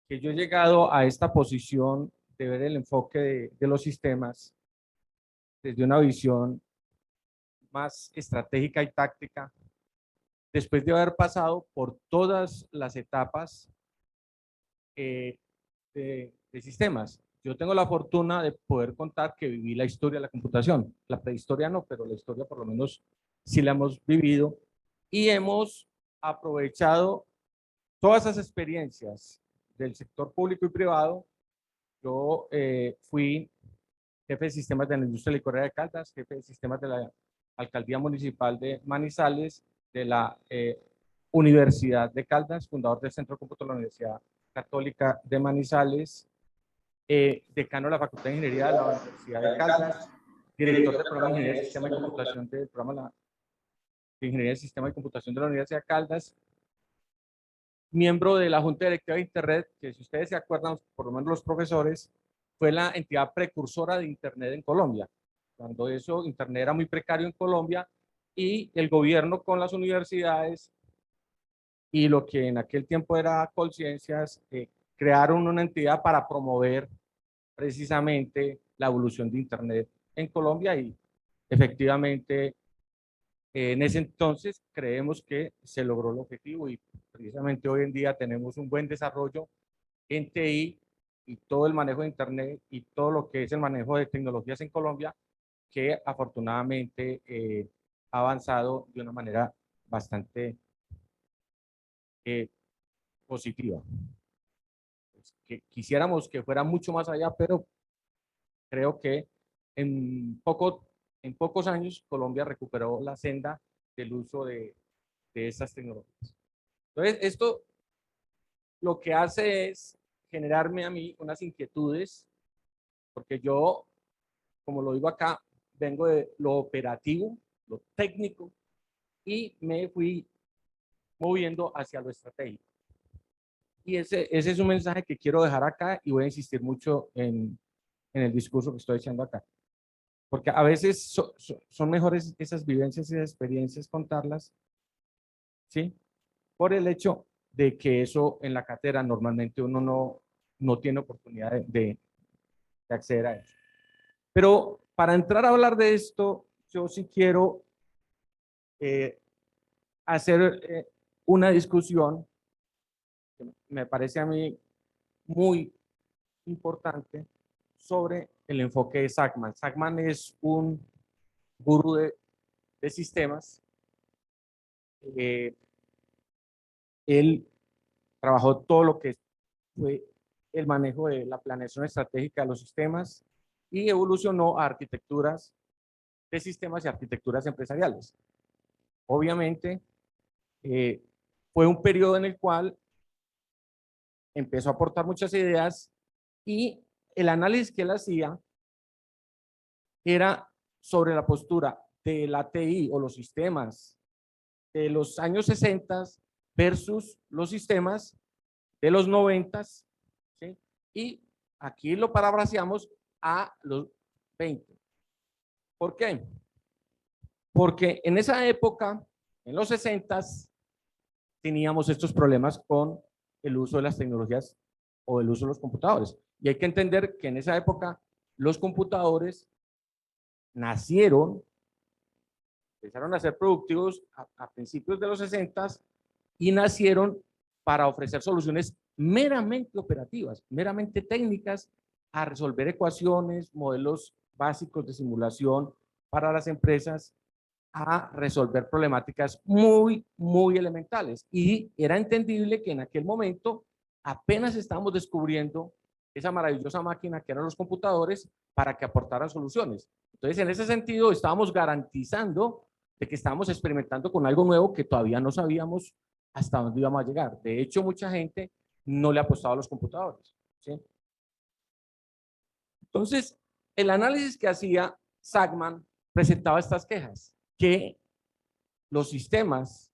que yo he llegado a esta posición de ver el enfoque de los sistemas desde una visión más estratégica y táctica, después de haber pasado por todas las etapas de sistemas. Yo tengo la fortuna de poder contar que viví la historia de la computación. La prehistoria no, pero la historia por lo menos sí la hemos vivido y hemos aprovechado todas esas experiencias del sector público y privado. Yo fui jefe de sistemas de la industria licorera de Caldas, jefe de sistemas de la alcaldía municipal de Manizales, de la Universidad de Caldas, fundador del Centro de Cómputo de la Universidad Católica de Manizales, decano de la Facultad de Ingeniería de la Universidad de Caldas, director del programa de Ingeniería de Sistema y Computación del programa de Ingeniería de Sistema y Computación de la Universidad de Caldas, miembro de la Junta Directiva de Internet, que si ustedes se acuerdan, por lo menos los profesores, fue la entidad precursora de Internet en Colombia. Cuando eso, Internet era muy precario en Colombia y el gobierno con las universidades y lo que en aquel tiempo era Colciencias, crearon una entidad para promover precisamente la evolución de Internet en Colombia y efectivamente en ese entonces creemos que se logró el objetivo y precisamente hoy en día tenemos un buen desarrollo en TI y todo el manejo de Internet y todo lo que es el manejo de tecnologías en Colombia que afortunadamente ha avanzado de una manera bastante positiva. Pues, que quisiéramos que fuera mucho más allá, pero creo que en, en pocos años Colombia recuperó la senda del uso de estas tecnologías. Entonces, esto lo que hace es generarme a mí unas inquietudes, porque yo, como lo digo acá, vengo de lo operativo, lo técnico, y me fui moviendo hacia lo estratégico. Y ese es un mensaje que quiero dejar acá y voy a insistir mucho en el discurso que estoy echando acá. Porque a veces son mejores esas vivencias y esas experiencias contarlas, ¿sí? Por el hecho de que eso en la cátedra normalmente uno no tiene oportunidad de acceder a eso. Pero para entrar a hablar de esto, yo sí quiero hacer una discusión que me parece a mí muy importante sobre el enfoque de Sackman. Sackman es un gurú de sistemas. Él trabajó todo lo que fue el manejo de la planeación estratégica de los sistemas y evolucionó a arquitecturas de sistemas y arquitecturas empresariales. Obviamente, fue un periodo en el cual empezó a aportar muchas ideas y el análisis que él hacía era sobre la postura de la TI o los sistemas de los años 60 versus los sistemas de los 90, ¿sí? Y aquí lo parafraseamos a los 20. ¿Por qué? Porque en esa época, en los 60, teníamos estos problemas con el uso de las tecnologías o el uso de los computadores. Y hay que entender que en esa época los computadores nacieron, empezaron a ser productivos a principios de los 60 y nacieron para ofrecer soluciones meramente operativas, meramente técnicas, a resolver ecuaciones, modelos básicos de simulación para las empresas, a resolver problemáticas muy elementales. Y era entendible que en aquel momento apenas estábamos descubriendo esa maravillosa máquina que eran los computadores para que aportaran soluciones. Entonces, en ese sentido, estábamos garantizando de que estábamos experimentando con algo nuevo que todavía no sabíamos hasta dónde íbamos a llegar. De hecho, mucha gente no le apostaba a los computadores, ¿sí? Entonces, el análisis que hacía Sackman presentaba estas quejas, que los sistemas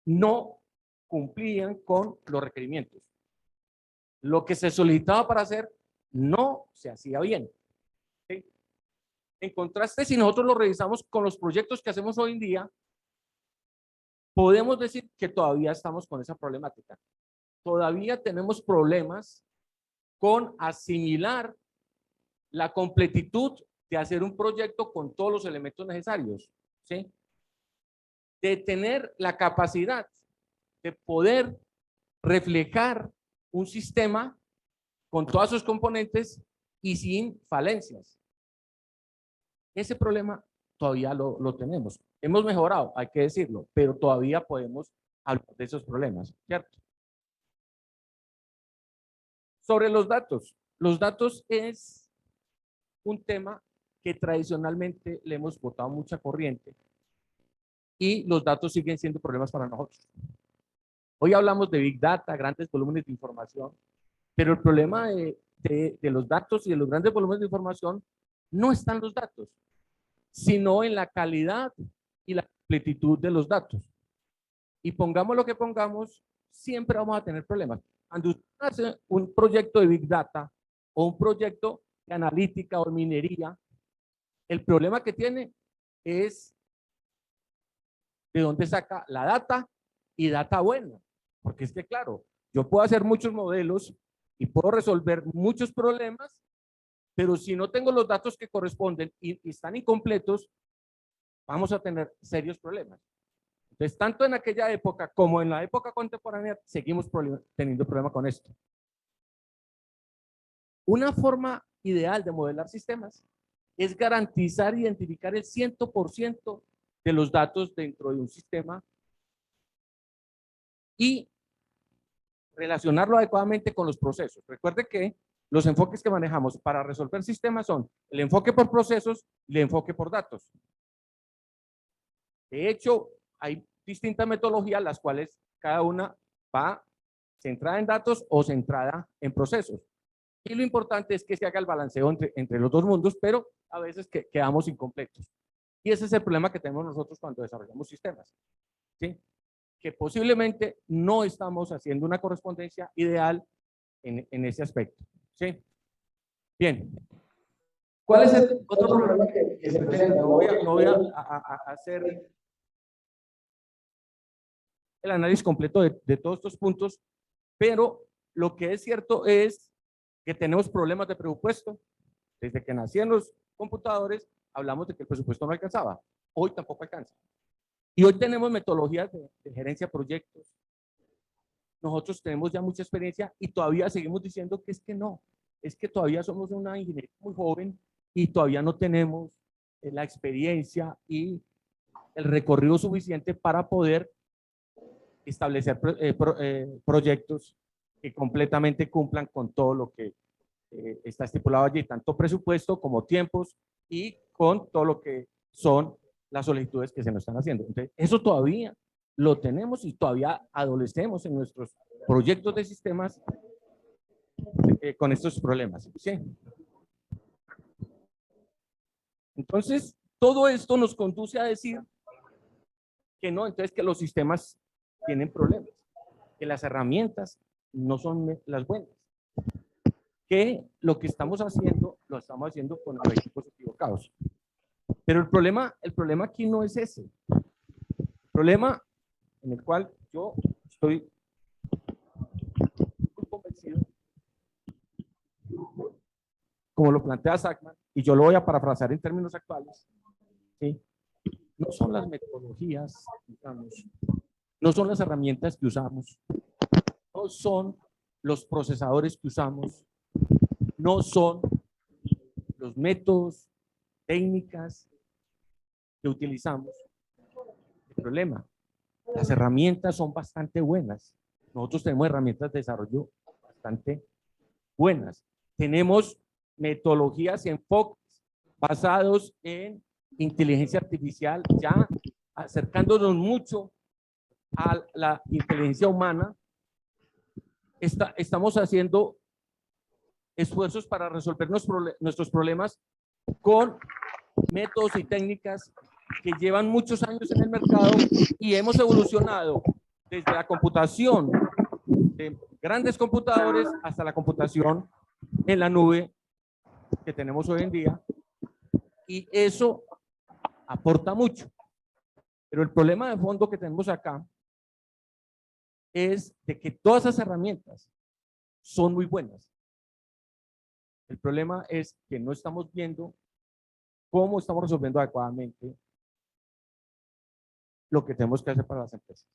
no cumplían con los requerimientos. Lo que se solicitaba para hacer no se hacía bien. ¿Sí? En contraste, si nosotros lo revisamos con los proyectos que hacemos hoy en día, podemos decir que todavía estamos con esa problemática. todavía tenemos problemas con asimilar la completitud de hacer un proyecto con todos los elementos necesarios, ¿sí? De tener la capacidad de poder reflejar un sistema con todos sus componentes y sin falencias. Ese problema todavía lo tenemos. Hemos mejorado, hay que decirlo, pero todavía podemos hablar de esos problemas, ¿cierto? Sobre los datos es un tema que tradicionalmente le hemos botado mucha corriente y los datos siguen siendo problemas para nosotros. Hoy hablamos de Big Data, grandes volúmenes de información, pero el problema de los datos y de los grandes volúmenes de información no está en los datos, sino en la calidad y la completitud de los datos. Y pongamos lo que pongamos, siempre vamos a tener problemas. Cuando usted hace un proyecto de Big Data o un proyecto de analítica o minería, el problema que tiene es de dónde saca la data y data buena. Porque es que, claro, yo puedo hacer muchos modelos y puedo resolver muchos problemas, pero si no tengo los datos que corresponden y están incompletos, vamos a tener serios problemas. Entonces, tanto en aquella época como en la época contemporánea, seguimos teniendo problemas con esto. Una forma ideal de modelar sistemas es garantizar e identificar el 100% de los datos dentro de un sistema y relacionarlo adecuadamente con los procesos. Recuerde que los enfoques que manejamos para resolver sistemas son el enfoque por procesos y el enfoque por datos. De hecho, hay distintas metodologías, las cuales cada una va centrada en datos o centrada en procesos. Y lo importante es que se haga el balanceo entre los dos mundos, pero a veces quedamos incompletos. Y ese es el problema que tenemos nosotros cuando desarrollamos sistemas, ¿sí? Que posiblemente no estamos haciendo una correspondencia ideal en ese aspecto, ¿sí? Bien. ¿Cuál es el otro problema que se presenta? No voy a hacer el análisis completo de todos estos puntos, pero lo que es cierto es que tenemos problemas de presupuesto. Desde que nacían los computadores, hablamos de que el presupuesto no alcanzaba. Hoy tampoco alcanza. Y hoy tenemos metodologías de gerencia de proyectos. Nosotros tenemos ya mucha experiencia y todavía seguimos diciendo que es que no. Es que todavía somos una ingeniería muy joven y todavía no tenemos la experiencia y el recorrido suficiente para poder establecer proyectos que completamente cumplan con todo lo que está estipulado allí, tanto presupuesto como tiempos y con todo lo que son las solicitudes que se nos están haciendo. Entonces, eso todavía lo tenemos y todavía adolecemos en nuestros proyectos de sistemas con estos problemas, ¿sí? Entonces, todo esto nos conduce a decir que no, entonces que los sistemas tienen problemas, que las herramientas no son las buenas, que lo que estamos haciendo, lo estamos haciendo con los equipos equivocados. Pero el problema aquí no es ese. El problema en el cual yo estoy muy convencido, como lo plantea Sackman, y yo lo voy a parafrasear en términos actuales, ¿sí? No son las metodologías que usamos, no son las herramientas que usamos, no son los procesadores que usamos, no son los métodos, técnicas que utilizamos. El problema, las herramientas son bastante buenas. Nosotros tenemos herramientas de desarrollo bastante buenas. Tenemos metodologías y enfoques basados en inteligencia artificial, ya acercándonos mucho a la inteligencia humana. Estamos haciendo esfuerzos para resolver nuestros problemas con métodos y técnicas que llevan muchos años en el mercado y hemos evolucionado desde la computación de grandes computadores hasta la computación en la nube que tenemos hoy en día, y eso aporta mucho. Pero el problema de fondo que tenemos acá es de que todas esas herramientas son muy buenas. El problema es que no estamos viendo cómo estamos resolviendo adecuadamente lo que tenemos que hacer para las empresas.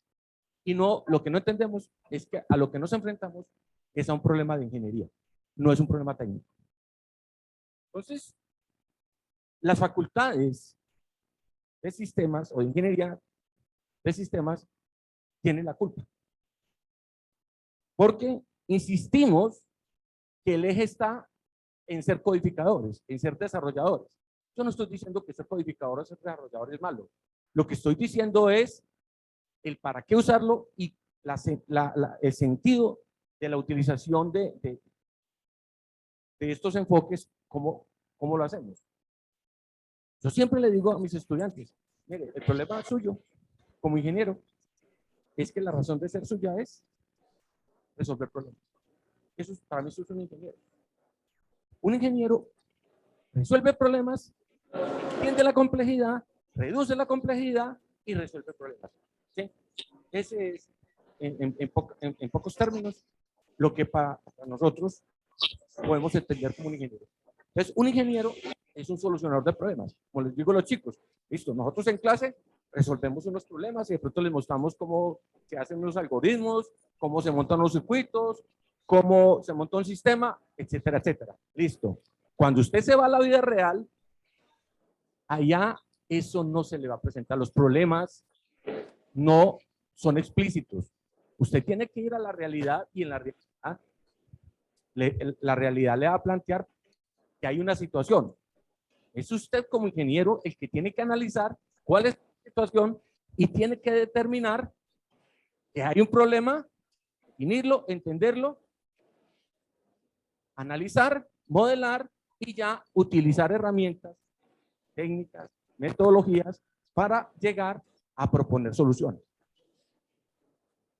Y no, lo que no entendemos es que a lo que nos enfrentamos es a un problema de ingeniería, no es un problema técnico. Entonces, las facultades de sistemas o de ingeniería de sistemas tienen la culpa. Porque insistimos que el eje está en ser codificadores, en ser desarrolladores. Yo no estoy diciendo que ser codificador o ser desarrollador es malo. Lo que estoy diciendo es el para qué usarlo y el sentido de la utilización de estos enfoques, cómo lo hacemos. Yo siempre le digo a mis estudiantes, mire, el problema suyo como ingeniero es que la razón de ser suya es resolver problemas. Eso para mí eso es un ingeniero. Un ingeniero resuelve problemas, entiende la complejidad, reduce la complejidad y resuelve problemas. ¿Sí? Ese es, en pocos términos, lo que para nosotros podemos entender como un ingeniero. Entonces, un ingeniero es un solucionador de problemas. Como les digo a los chicos, listo, nosotros en clase resolvemos unos problemas y de pronto les mostramos cómo se hacen los algoritmos, cómo se montan los circuitos, cómo se monta un sistema, etcétera, etcétera. Listo. Cuando usted se va a la vida real, allá eso no se le va a presentar. Los problemas no son explícitos. Usted tiene que ir a la realidad y en la realidad, la realidad le va a plantear que hay una situación. Es usted como ingeniero el que tiene que analizar cuál es la situación y tiene que determinar que hay un problema, definirlo, entenderlo, analizar, modelar y ya utilizar herramientas, técnicas, metodologías para llegar a proponer soluciones.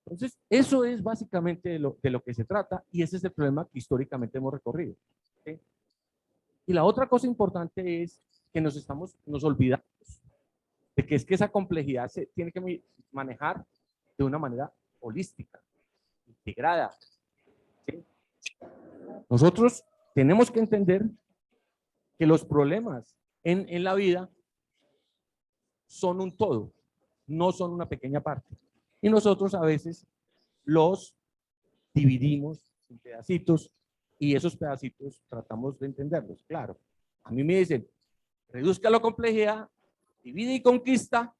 Entonces, eso es básicamente de lo que se trata y ese es el problema que históricamente hemos recorrido. ¿Sí? Y la otra cosa importante es que nos olvidamos de que es que esa complejidad se tiene que manejar de una manera holística, integrada. ¿Sí? Nosotros tenemos que entender que los problemas en la vida son un todo, no son una pequeña parte. Y nosotros a veces los dividimos en pedacitos y esos pedacitos tratamos de entenderlos. Claro, a mí me dicen, reduzca la complejidad, divide y conquista,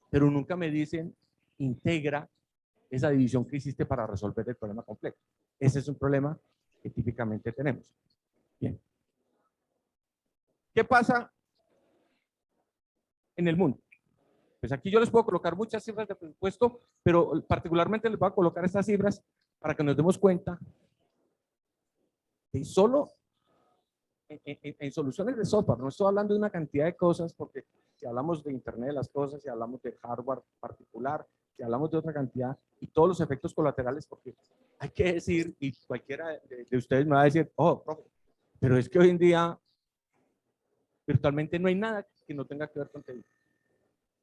pero nunca me dicen, integra esa división que hiciste para resolver el problema complejo. Ese es un problema que típicamente tenemos. Bien. ¿Qué pasa en el mundo? Pues aquí yo les puedo colocar muchas cifras de presupuesto, pero particularmente les voy a colocar estas cifras para que nos demos cuenta que solo en soluciones de software, no estoy hablando de una cantidad de cosas, porque si hablamos de Internet de las cosas, si hablamos de hardware particular, si hablamos de otra cantidad, y todos los efectos colaterales, porque hay que decir, y cualquiera de ustedes me va a decir, oh, profe, pero es que hoy en día virtualmente no hay nada que no tenga que ver con TI.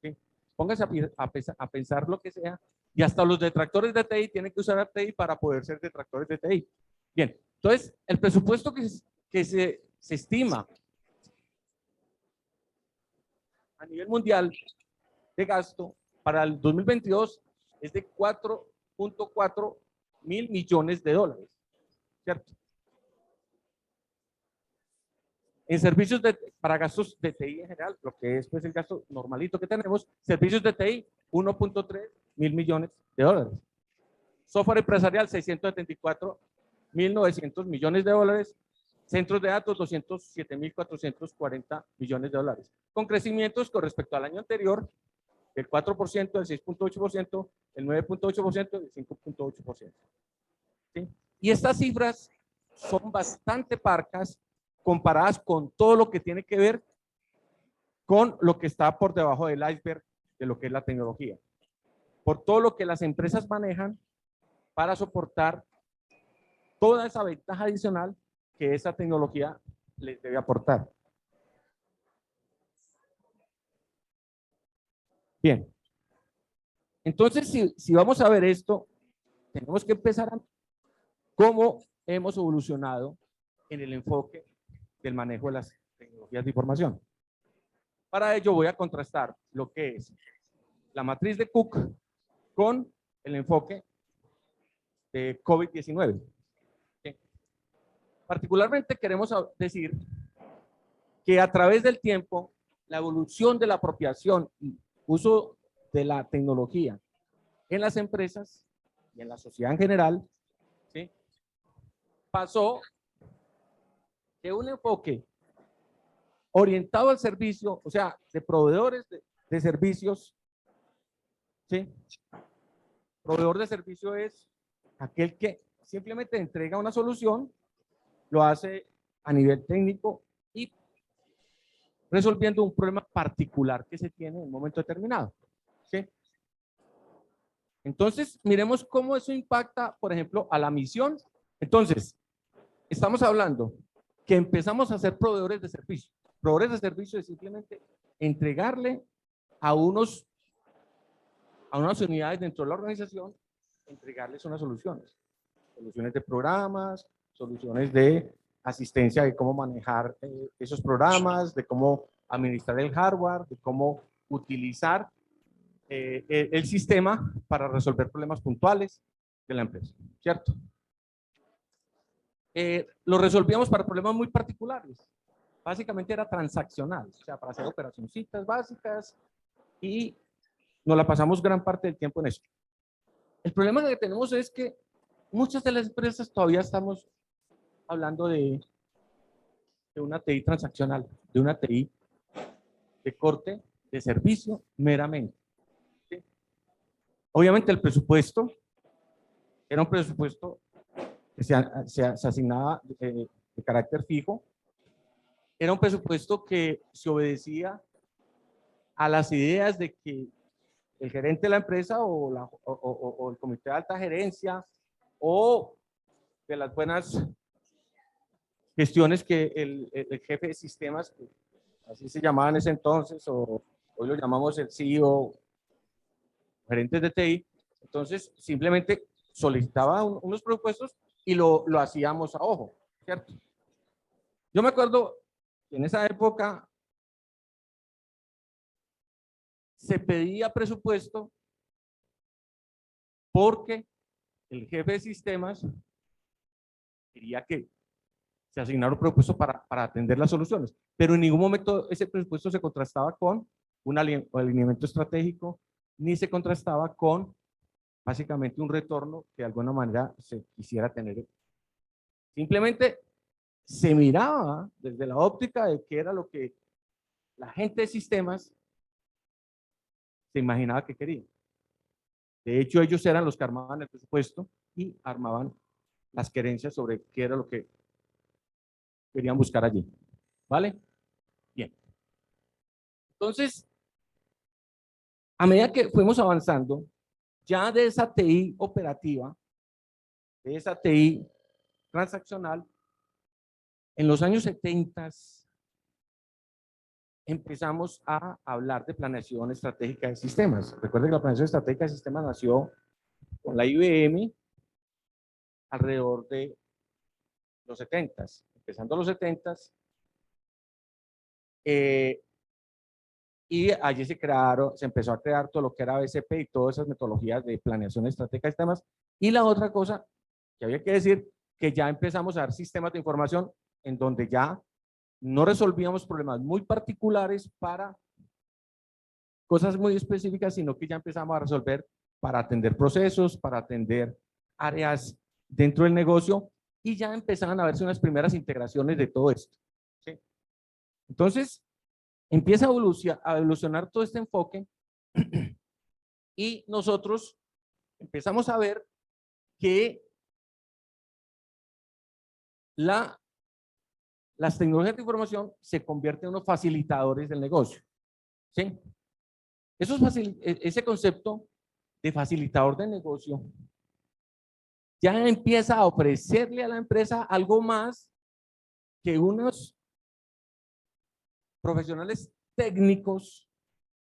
¿Sí? Póngase a pensar lo que sea, y hasta los detractores de TI tienen que usar TI para poder ser detractores de TI. Bien, entonces, el presupuesto que se estima a nivel mundial de gasto para el 2022 es de 4.4 mil millones de dólares, ¿cierto? En servicios para gastos de TI en general, lo que es pues el gasto normalito que tenemos, servicios de TI, 1.3 mil millones de dólares. Software empresarial, 674.900 millones de dólares. Centros de datos, 207.440 millones de dólares. Con crecimientos con respecto al año anterior, del 4%, del 6.8%, el 9.8% y el 5.8%. ¿Sí? Y estas cifras son bastante parcas comparadas con todo lo que tiene que ver con lo que está por debajo del iceberg de lo que es la tecnología. Por todo lo que las empresas manejan para soportar toda esa ventaja adicional que esa tecnología les debe aportar. Bien. Entonces, si vamos a ver esto, tenemos que empezar a cómo hemos evolucionado en el enfoque del manejo de las tecnologías de información. Para ello voy a contrastar lo que es la matriz de Cook con el enfoque de COVID-19. ¿Sí? Particularmente queremos decir que a través del tiempo, la evolución de la apropiación y uso de la tecnología en las empresas y en la sociedad en general, ¿sí?, pasó de un enfoque orientado al servicio, o sea, de proveedores de servicios, ¿sí? Proveedor de servicio es aquel que simplemente entrega una solución, lo hace a nivel técnico y resolviendo un problema particular que se tiene en un momento determinado, ¿sí? Entonces, miremos cómo eso impacta, por ejemplo, a la misión. Entonces, estamos hablando que empezamos a ser proveedores de servicio. Proveedores de servicio es simplemente entregarle a unas unidades dentro de la organización, entregarles unas soluciones. Soluciones de programas, soluciones de asistencia de cómo manejar esos programas, de cómo administrar el hardware, de cómo utilizar el sistema para resolver problemas puntuales de la empresa, ¿cierto? Lo resolvíamos para problemas muy particulares. Básicamente era transaccional, o sea, para hacer operacioncitas básicas y nos la pasamos gran parte del tiempo en eso. El problema que tenemos es que muchas de las empresas todavía estamos hablando de una TI transaccional, de una TI de corte de servicio meramente. ¿Sí? Obviamente el presupuesto era un presupuesto que se asignaba de carácter fijo. Era un presupuesto que se obedecía a las ideas de que el gerente de la empresa o el comité de alta gerencia o de las buenas gestiones que el jefe de sistemas, así se llamaba en ese entonces, o hoy lo llamamos el CEO, gerentes de TI, entonces simplemente solicitaba unos presupuestos y lo hacíamos a ojo, ¿cierto? Yo me acuerdo que en esa época se pedía presupuesto porque el jefe de sistemas quería que se asignara un presupuesto para atender las soluciones, pero en ningún momento ese presupuesto se contrastaba con un alineamiento estratégico, ni se contrastaba con básicamente un retorno que de alguna manera se quisiera tener. Simplemente se miraba desde la óptica de qué era lo que la gente de sistemas se imaginaba que quería. De hecho, ellos eran los que armaban el presupuesto y armaban las querencias sobre qué era lo que querían buscar allí. ¿Vale? Bien. Entonces, a medida que fuimos avanzando, ya de esa TI operativa, de esa TI transaccional, en los años 70 empezamos a hablar de planeación estratégica de sistemas. Recuerden que la planeación estratégica de sistemas nació con la IBM alrededor de los 70, empezando los 70, y allí se empezó a crear todo lo que era BCP y todas esas metodologías de planeación estratégica de sistemas. Y la otra cosa que había que decir, que ya empezamos a dar sistemas de información en donde ya no resolvíamos problemas muy particulares para cosas muy específicas, sino que ya empezamos a resolver para atender procesos, para atender áreas dentro del negocio, y ya empezaban a verse unas primeras integraciones de todo esto. ¿Sí? Entonces, empieza a evolucionar todo este enfoque y nosotros empezamos a ver que las tecnologías de información se convierten en unos facilitadores del negocio. ¿Sí? Ese concepto de facilitador de negocio ya empieza a ofrecerle a la empresa algo más que unos profesionales técnicos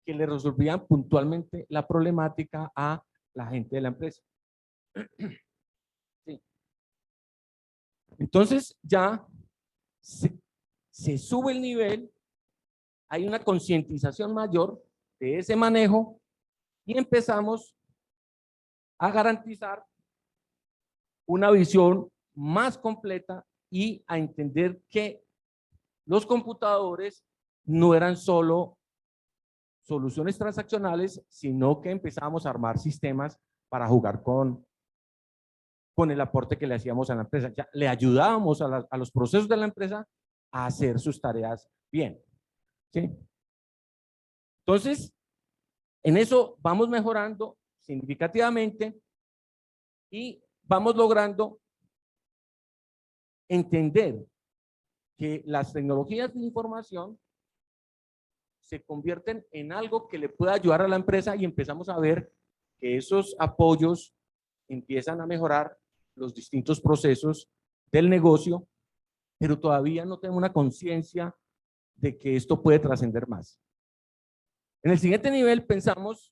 que le resolvían puntualmente la problemática a la gente de la empresa. Sí. Entonces ya se sube el nivel, hay una concientización mayor de ese manejo y empezamos a garantizar una visión más completa y a entender que los computadores no eran solo soluciones transaccionales, sino que empezamos a armar sistemas para jugar con el aporte que le hacíamos a la empresa. Ya le ayudábamos a los procesos de la empresa a hacer sus tareas bien. ¿Sí? Entonces, en eso vamos mejorando significativamente y vamos logrando entender que las tecnologías de información se convierten en algo que le pueda ayudar a la empresa y empezamos a ver que esos apoyos empiezan a mejorar los distintos procesos del negocio, pero todavía no tenemos una conciencia de que esto puede trascender más. En el siguiente nivel pensamos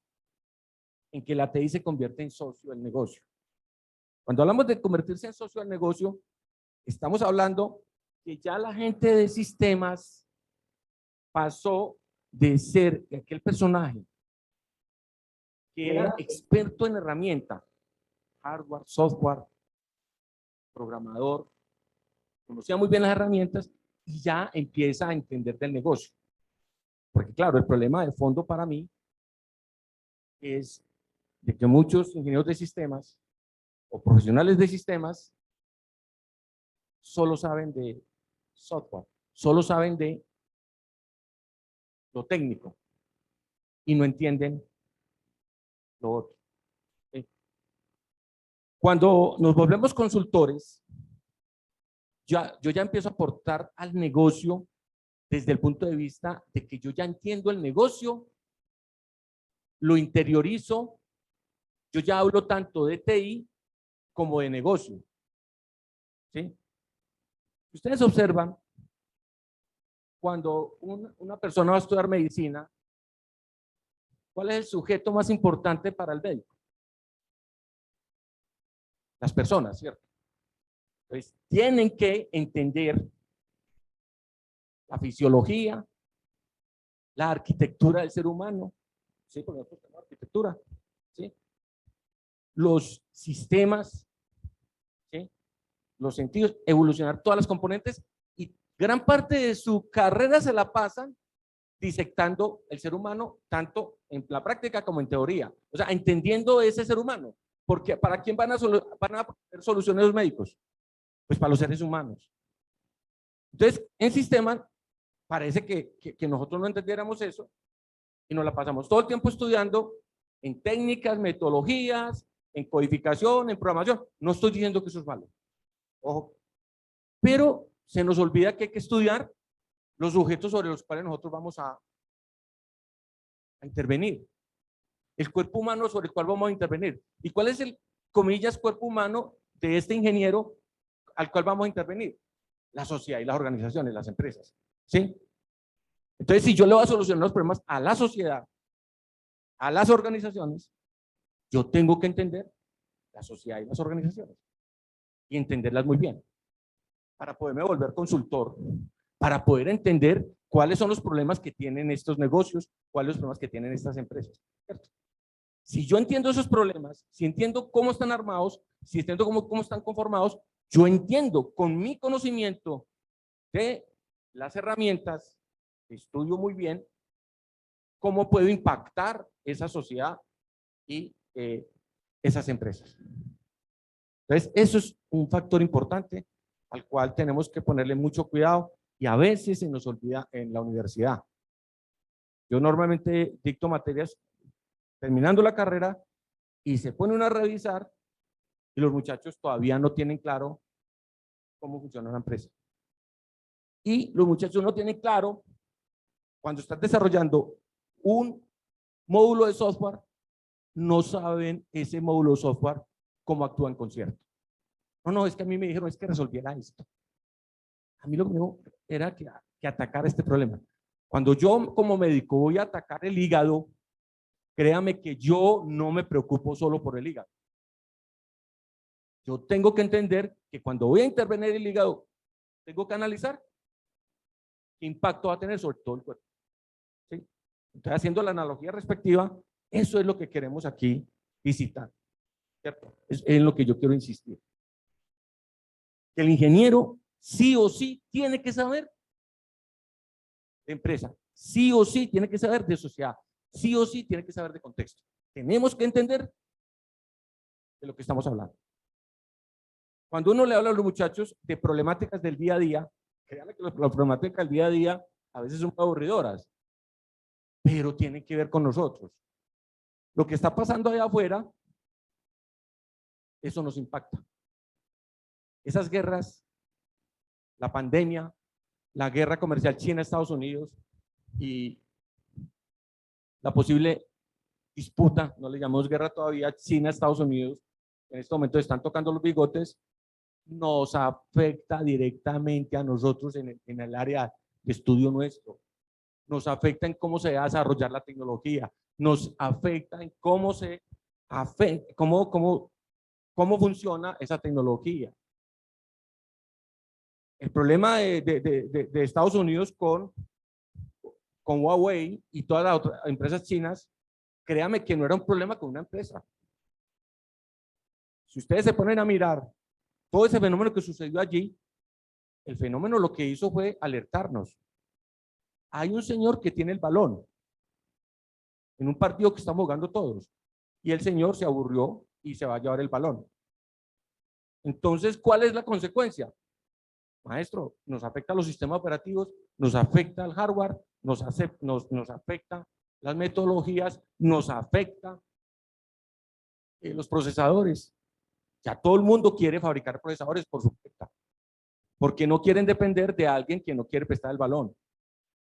en que la TI se convierte en socio del negocio. Cuando hablamos de convertirse en socio del negocio, estamos hablando que ya la gente de sistemas pasó de ser aquel personaje que era experto en herramienta, hardware, software, programador, conocía muy bien las herramientas y ya empieza a entender del negocio. Porque claro, el problema de fondo para mí es de que muchos ingenieros de sistemas o profesionales de sistemas solo saben de software, solo saben de lo técnico y no entienden lo otro. Cuando nos volvemos consultores, yo ya empiezo a aportar al negocio desde el punto de vista de que yo ya entiendo el negocio, lo interiorizo, yo ya hablo tanto de TI como de negocio. ¿Sí? Ustedes observan, cuando una persona va a estudiar medicina, ¿cuál es el sujeto más importante para el médico? Las personas, ¿cierto? Entonces, tienen que entender la fisiología, la arquitectura del ser humano, ¿sí? Porque nosotros tenemos arquitectura, ¿sí? Los sistemas, ¿sí? Los sentidos, evolucionar todas las componentes y gran parte de su carrera se la pasan disectando el ser humano, tanto en la práctica como en teoría. O sea, entendiendo ese ser humano. Porque ¿para quién van a hacer soluciones los médicos? Pues para los seres humanos. Entonces, en sistema, parece que nosotros no entendiéramos eso y nos la pasamos todo el tiempo estudiando en técnicas, metodologías, en codificación, en programación. No estoy diciendo que eso es malo. Ojo. Pero se nos olvida que hay que estudiar los sujetos sobre los cuales nosotros vamos a intervenir. El cuerpo humano sobre el cual vamos a intervenir. ¿Y cuál es el, comillas, cuerpo humano de este ingeniero al cual vamos a intervenir? La sociedad y las organizaciones, las empresas. ¿Sí? Entonces, si yo le voy a solucionar los problemas a la sociedad, a las organizaciones, yo tengo que entender la sociedad y las organizaciones y entenderlas muy bien para poderme volver consultor, para poder entender cuáles son los problemas que tienen estos negocios, cuáles son los problemas que tienen estas empresas. ¿Cierto? Si yo entiendo esos problemas, si entiendo cómo están armados, si entiendo cómo están conformados, yo entiendo con mi conocimiento de las herramientas, estudio muy bien cómo puedo impactar esa sociedad y esas empresas. Entonces, eso es un factor importante al cual tenemos que ponerle mucho cuidado y a veces se nos olvida en la universidad. Yo normalmente dicto materias terminando la carrera y se pone uno a revisar y los muchachos todavía no tienen claro cómo funciona una empresa. Y los muchachos no tienen claro, cuando están desarrollando un módulo de software, no saben ese módulo de software cómo actúa en concierto. No, es que a mí me dijeron es que resolviera esto. A mí lo mío era que atacar este problema. Cuando yo como médico voy a atacar el hígado, créame que yo no me preocupo solo por el hígado. Yo tengo que entender que cuando voy a intervenir el hígado, tengo que analizar qué impacto va a tener sobre todo el cuerpo. ¿Sí? Entonces, haciendo la analogía respectiva, eso es lo que queremos aquí visitar, ¿cierto? Es en lo que yo quiero insistir. Que el ingeniero sí o sí tiene que saber de empresa, sí o sí tiene que saber de sociedad, sí o sí tiene que saber de contexto. Tenemos que entender de lo que estamos hablando. Cuando uno le habla a los muchachos de problemáticas del día a día, créanme que las problemáticas del día a día a veces son aburridoras, pero tienen que ver con nosotros. Lo que está pasando allá afuera, eso nos impacta. Esas guerras, la pandemia, la guerra comercial China-Estados Unidos y la posible disputa, no le llamamos guerra todavía, China-Estados Unidos, en este momento están tocando los bigotes, nos afecta directamente a nosotros en el área de estudio nuestro. Nos afecta en cómo se va a desarrollar la tecnología, nos afecta en cómo se afecta, cómo funciona esa tecnología. El problema de Estados Unidos con Huawei y todas las otras empresas chinas, créame que no era un problema con una empresa. Si ustedes se ponen a mirar todo ese fenómeno que sucedió allí, el fenómeno lo que hizo fue alertarnos. Hay un señor que tiene el balón en un partido que estamos jugando todos y el señor se aburrió y se va a llevar el balón. Entonces, ¿cuál es la consecuencia? Maestro, nos afecta a los sistemas operativos, nos afecta al hardware, nos afecta las metodologías, nos afecta los procesadores. Ya todo el mundo quiere fabricar procesadores por su cuenta, porque no quieren depender de alguien que no quiere prestar el balón.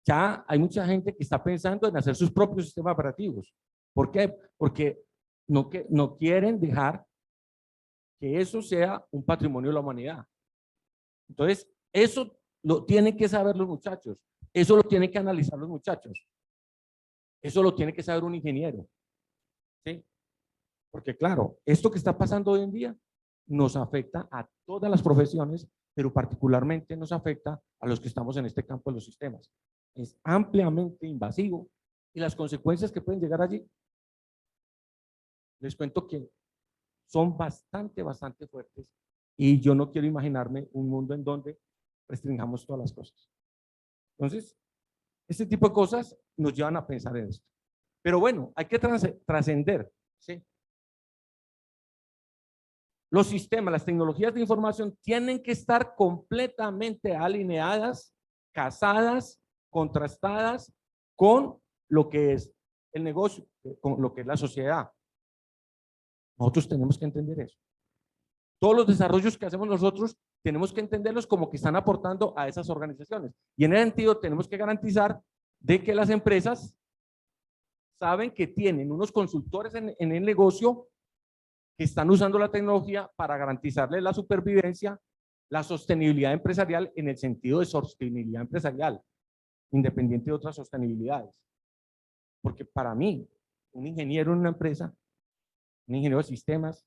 Ya hay mucha gente que está pensando en hacer sus propios sistemas operativos. ¿Por qué? Porque no quieren dejar que eso sea un patrimonio de la humanidad. Entonces, eso lo tienen que saber los muchachos, eso lo tienen que analizar los muchachos, eso lo tiene que saber un ingeniero, ¿sí? Porque claro, esto que está pasando hoy en día nos afecta a todas las profesiones, pero particularmente nos afecta a los que estamos en este campo de los sistemas. Es ampliamente invasivo y las consecuencias que pueden llegar allí, les cuento que son bastante fuertes y yo no quiero imaginarme un mundo en donde restringamos todas las cosas. Entonces, este tipo de cosas nos llevan a pensar en esto. Pero bueno, hay que trascender, ¿sí? Los sistemas, las tecnologías de información tienen que estar completamente alineadas, casadas, contrastadas con lo que es el negocio, con lo que es la sociedad. Nosotros tenemos que entender eso. Todos los desarrollos que hacemos nosotros tenemos que entenderlos como que están aportando a esas organizaciones. Y en ese sentido tenemos que garantizar de que las empresas saben que tienen unos consultores en el negocio que están usando la tecnología para garantizarle la supervivencia, la sostenibilidad empresarial en el sentido de sostenibilidad empresarial, independiente de otras sostenibilidades. Porque para mí, un ingeniero en una empresa, un ingeniero de sistemas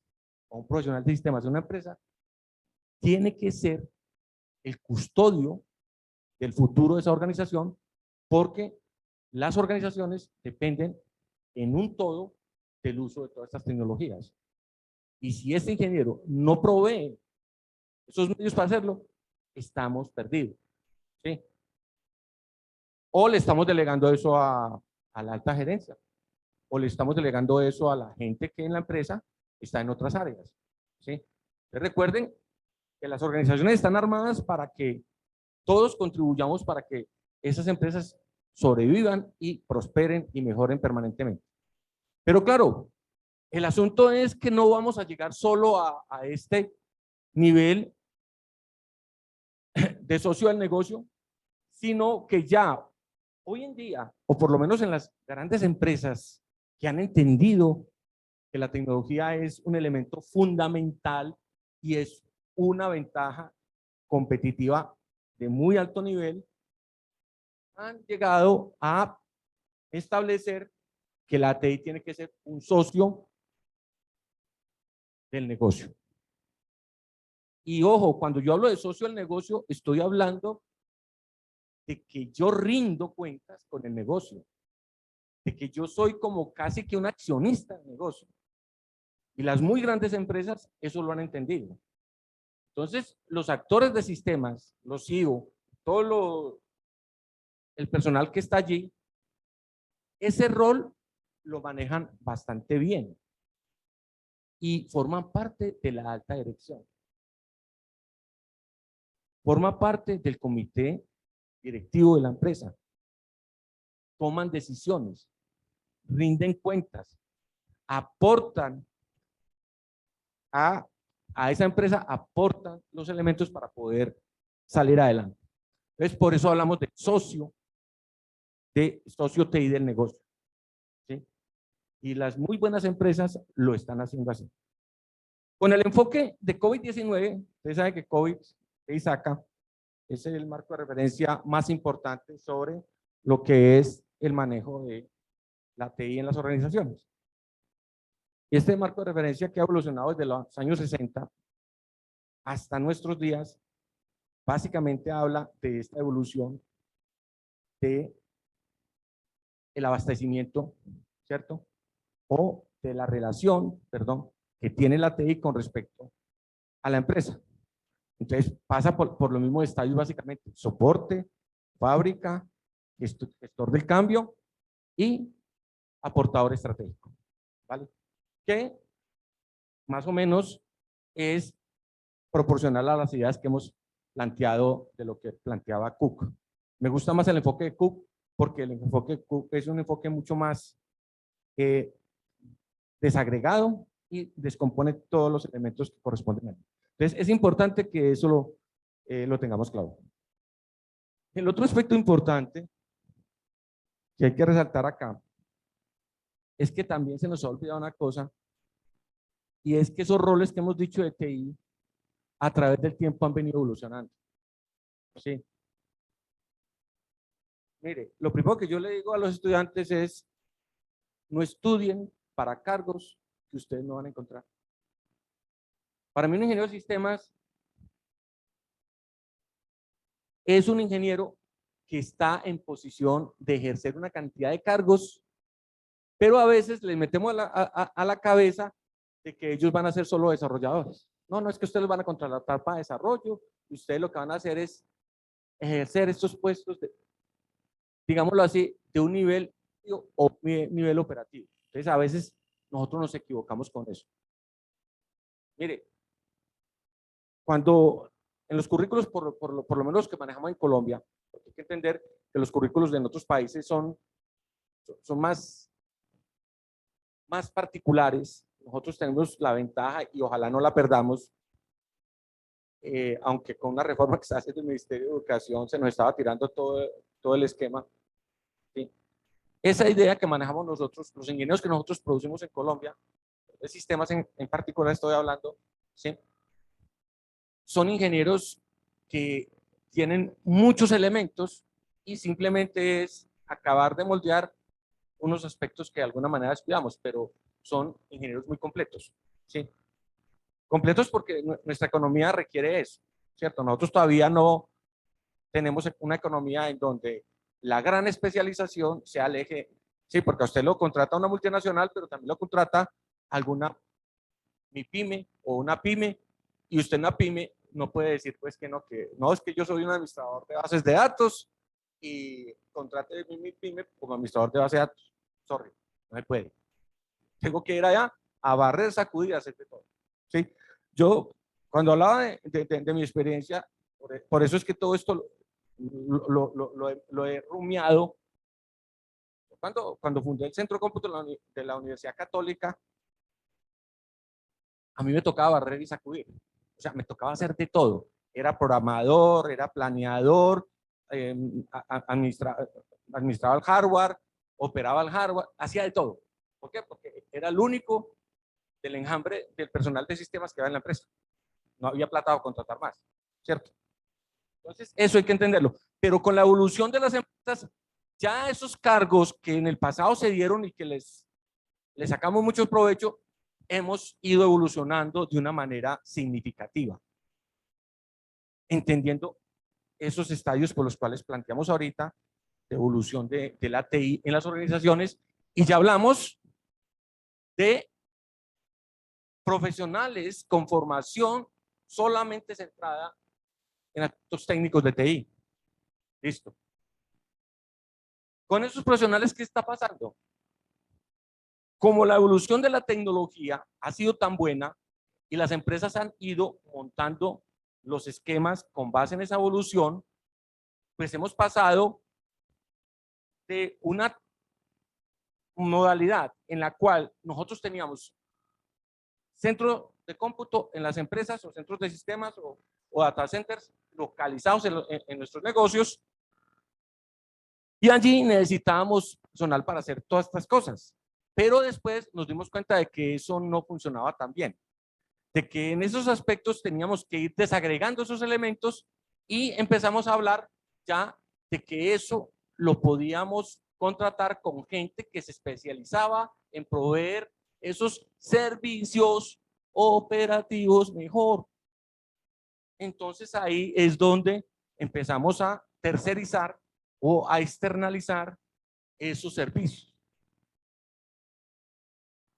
o un profesional de sistemas de una empresa, tiene que ser el custodio del futuro de esa organización, porque las organizaciones dependen en un todo del uso de todas estas tecnologías. Y si este ingeniero no provee esos medios para hacerlo, estamos perdidos, ¿sí? O le estamos delegando eso a la alta gerencia, o le estamos delegando eso a la gente que en la empresa está en otras áreas, ¿sí? Entonces recuerden que las organizaciones están armadas para que todos contribuyamos para que esas empresas sobrevivan y prosperen y mejoren permanentemente. Pero claro, el asunto es que no vamos a llegar solo a este nivel de socio del negocio, sino que ya hoy en día, o por lo menos en las grandes empresas que han entendido que la tecnología es un elemento fundamental y es una ventaja competitiva de muy alto nivel, han llegado a establecer que la ATI tiene que ser un socio del negocio. Y ojo, cuando yo hablo de socio del negocio, estoy hablando de que yo rindo cuentas con el negocio, de que yo soy como casi que un accionista del negocio. Y las muy grandes empresas eso lo han entendido. Entonces, los actores de sistemas, los CEO, el personal que está allí, ese rol lo manejan bastante bien y forman parte de la alta dirección. Forma parte del comité directivo de la empresa. Toman decisiones, rinden cuentas, aportan a esa empresa, aportan los elementos para poder salir adelante. Entonces, por eso hablamos de socio TI del negocio. ¿Sí? Y las muy buenas empresas lo están haciendo así. Con el enfoque de COVID-19, ustedes saben que COVID, ISACA, es el marco de referencia más importante sobre lo que es el manejo de la TI en las organizaciones. Y este marco de referencia que ha evolucionado desde los años 60 hasta nuestros días, básicamente habla de esta evolución de el abastecimiento, ¿cierto? O de la relación, perdón, que tiene la TI con respecto a la empresa. Entonces pasa por los mismos estadios básicamente: soporte, fábrica, gestor del cambio y aportador estratégico, ¿vale? Que más o menos es proporcional a las ideas que hemos planteado de lo que planteaba Cook. Me gusta más el enfoque de Cook porque el enfoque de Cook es un enfoque mucho más desagregado y descompone todos los elementos que corresponden a él. Entonces, es importante que eso lo tengamos claro. El otro aspecto importante que hay que resaltar acá es que también se nos ha olvidado una cosa, y es que esos roles que hemos dicho de TI a través del tiempo han venido evolucionando. ¿Sí? Mire, lo primero que yo le digo a los estudiantes es: no estudien para cargos que ustedes no van a encontrar. Para mí, un ingeniero de sistemas es un ingeniero que está en posición de ejercer una cantidad de cargos, pero a veces les metemos a la cabeza de que ellos van a ser solo desarrolladores. No, no es que ustedes van a contratar para desarrollo, y ustedes lo que van a hacer es ejercer estos puestos, digámoslo así, de un nivel o nivel operativo. Entonces, a veces nosotros nos equivocamos con eso. Mire, cuando en los currículos, por lo menos los que manejamos en Colombia, hay que entender que los currículos de otros países son más particulares. Nosotros tenemos la ventaja, y ojalá no la perdamos, aunque con una reforma que se hace del Ministerio de Educación se nos estaba tirando todo el esquema. ¿Sí? Esa idea que manejamos nosotros, los ingenieros que nosotros producimos en Colombia, de sistemas en particular estoy hablando, ¿sí? Son ingenieros que tienen muchos elementos y simplemente es acabar de moldear unos aspectos que de alguna manera descuidamos, pero son ingenieros muy completos, ¿sí? Completos porque nuestra economía requiere eso, ¿cierto? Nosotros todavía no tenemos una economía en donde la gran especialización sea el eje, sí, porque a usted lo contrata una multinacional, pero también lo contrata alguna MIPYME o una pyme, y usted en una pyme no puede decir pues que no, es que yo soy un administrador de bases de datos y contrate mi pyme como administrador de base de datos. Sorry, no se puede. Tengo que ir allá a barrer, sacudir, hacer de todo. ¿Sí? Yo, cuando hablaba de mi experiencia, por eso es que todo esto lo he rumiado. Cuando fundé el Centro de Cómputo de la Universidad Católica, a mí me tocaba barrer y sacudir. O sea, me tocaba hacer de todo. Era programador, era planeador, administraba el hardware, operaba el hardware, hacía de todo. ¿Por qué? Porque era el único del enjambre del personal de sistemas que había en la empresa. No había plata para contratar más, ¿cierto? Entonces, eso hay que entenderlo. Pero con la evolución de las empresas, ya esos cargos que en el pasado se dieron y que les sacamos mucho provecho, hemos ido evolucionando de una manera significativa. entendiendo esos estadios por los cuales planteamos ahorita de evolución de la TI en las organizaciones, y ya hablamos de profesionales con formación solamente centrada en aspectos técnicos de TI. Listo. Con esos profesionales, ¿qué está pasando? Como la evolución de la tecnología ha sido tan buena y las empresas han ido montando los esquemas con base en esa evolución, pues hemos pasado de una modalidad en la cual nosotros teníamos centro de cómputo en las empresas o centros de sistemas o data centers localizados en nuestros negocios, y allí necesitábamos personal para hacer todas estas cosas. Pero después nos dimos cuenta de que eso no funcionaba tan bien, de que en esos aspectos teníamos que ir desagregando esos elementos, y empezamos a hablar ya de que eso lo podíamos contratar con gente que se especializaba en proveer esos servicios operativos mejor. Entonces ahí es donde empezamos a tercerizar o a externalizar esos servicios.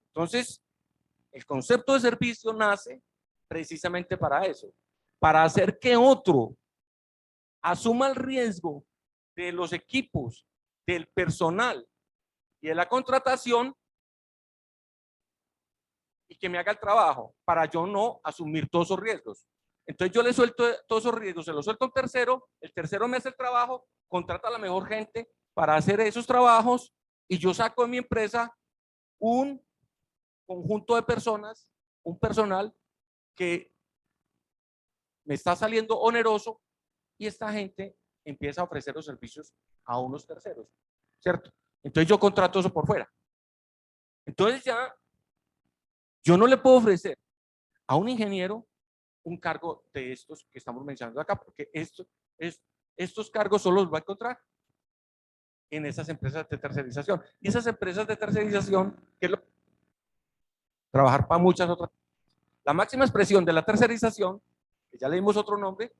Entonces, el concepto de servicio nace precisamente para eso, para hacer que otro asuma el riesgo de los equipos, del personal y de la contratación, y que me haga el trabajo para yo no asumir todos esos riesgos. Entonces yo le suelto todos esos riesgos, se los suelto a un tercero, el tercero me hace el trabajo, contrata a la mejor gente para hacer esos trabajos, y yo saco de mi empresa un conjunto de personas, un personal que me está saliendo oneroso, y esta gente empieza a ofrecer los servicios a unos terceros, ¿cierto? Entonces yo contrato eso por fuera. Entonces ya yo no le puedo ofrecer a un ingeniero un cargo de estos que estamos mencionando acá, porque estos cargos solo los va a encontrar en esas empresas de tercerización. Y esas empresas de tercerización, que lo trabajar para muchas otras. La máxima expresión de la tercerización, que ya le dimos otro nombre,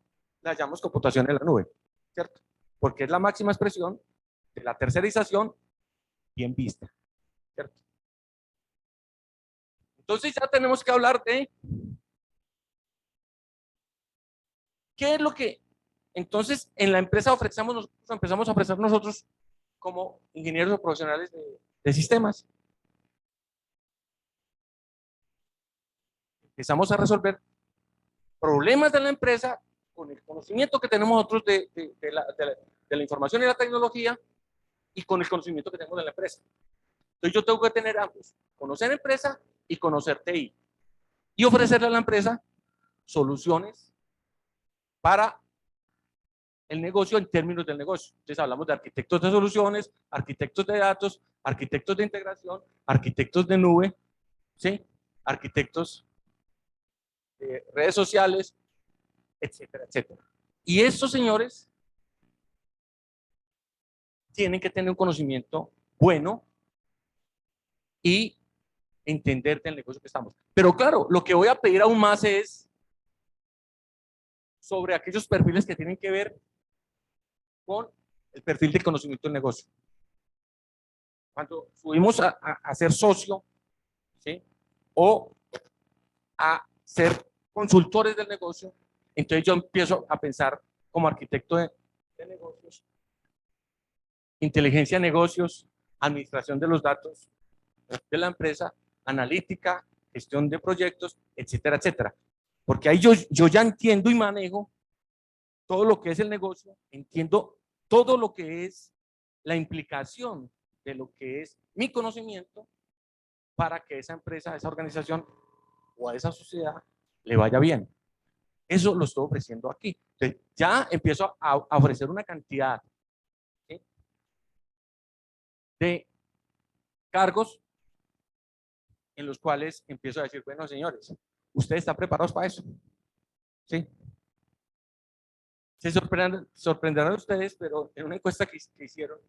la llamamos computación en la nube, ¿cierto? Porque es la máxima expresión de la tercerización bien vista, ¿cierto? Entonces ya tenemos que hablar de qué es lo que entonces en la empresa ofrecemos nosotros, empezamos a ofrecer nosotros como ingenieros o profesionales de sistemas. Empezamos a resolver problemas de la empresa con el conocimiento que tenemos nosotros de la información y la tecnología, y con el conocimiento que tenemos de la empresa. Entonces yo tengo que tener ambos, conocer empresa y conocer TI, y ofrecerle a la empresa soluciones para el negocio en términos del negocio. Entonces hablamos de arquitectos de soluciones, arquitectos de datos, arquitectos de integración, arquitectos de nube, ¿sí? Arquitectos de redes sociales, etcétera, etcétera. Y estos señores tienen que tener un conocimiento bueno y entender del negocio que estamos. Pero claro, lo que voy a pedir aún más es sobre aquellos perfiles que tienen que ver con el perfil de conocimiento del negocio. Cuando subimos a ser socio, ¿sí? O a ser consultores del negocio, entonces yo empiezo a pensar como arquitecto de negocios, inteligencia de negocios, administración de los datos de la empresa, analítica, gestión de proyectos, etcétera, etcétera. Porque ahí yo ya entiendo y manejo todo lo que es el negocio, entiendo todo lo que es la implicación de lo que es mi conocimiento para que esa empresa, esa organización o a esa sociedad le vaya bien. Eso lo estoy ofreciendo aquí. Entonces, ya empiezo a ofrecer una cantidad, ¿sí?, de cargos en los cuales empiezo a decir, bueno, señores, ustedes están preparados para eso, ¿sí? Se sorprenderán ustedes, pero en una encuesta que hicieron,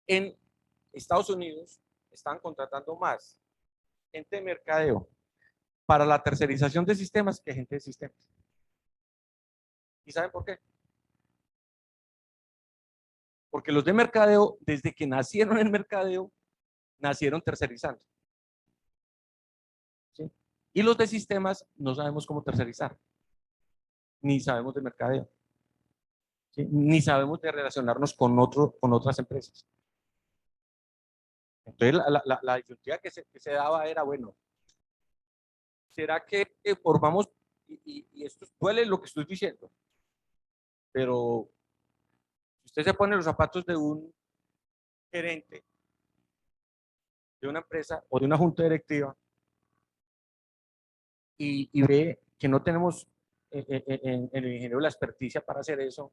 en Estados Unidos están contratando más gente de mercadeo para la tercerización de sistemas que gente de sistemas. ¿Y saben por qué? Porque los de mercadeo, desde que nacieron en mercadeo, nacieron tercerizando. ¿Sí? Y los de sistemas no sabemos cómo tercerizar, ni sabemos de mercadeo, ¿sí? Ni sabemos de relacionarnos con otras empresas. Entonces, la disyuntiva que se daba era, bueno, ¿será que formamos, y esto duele lo que estoy diciendo, pero si usted se pone los zapatos de un gerente de una empresa o de una junta directiva y ve que no tenemos en el ingeniero la experticia para hacer eso,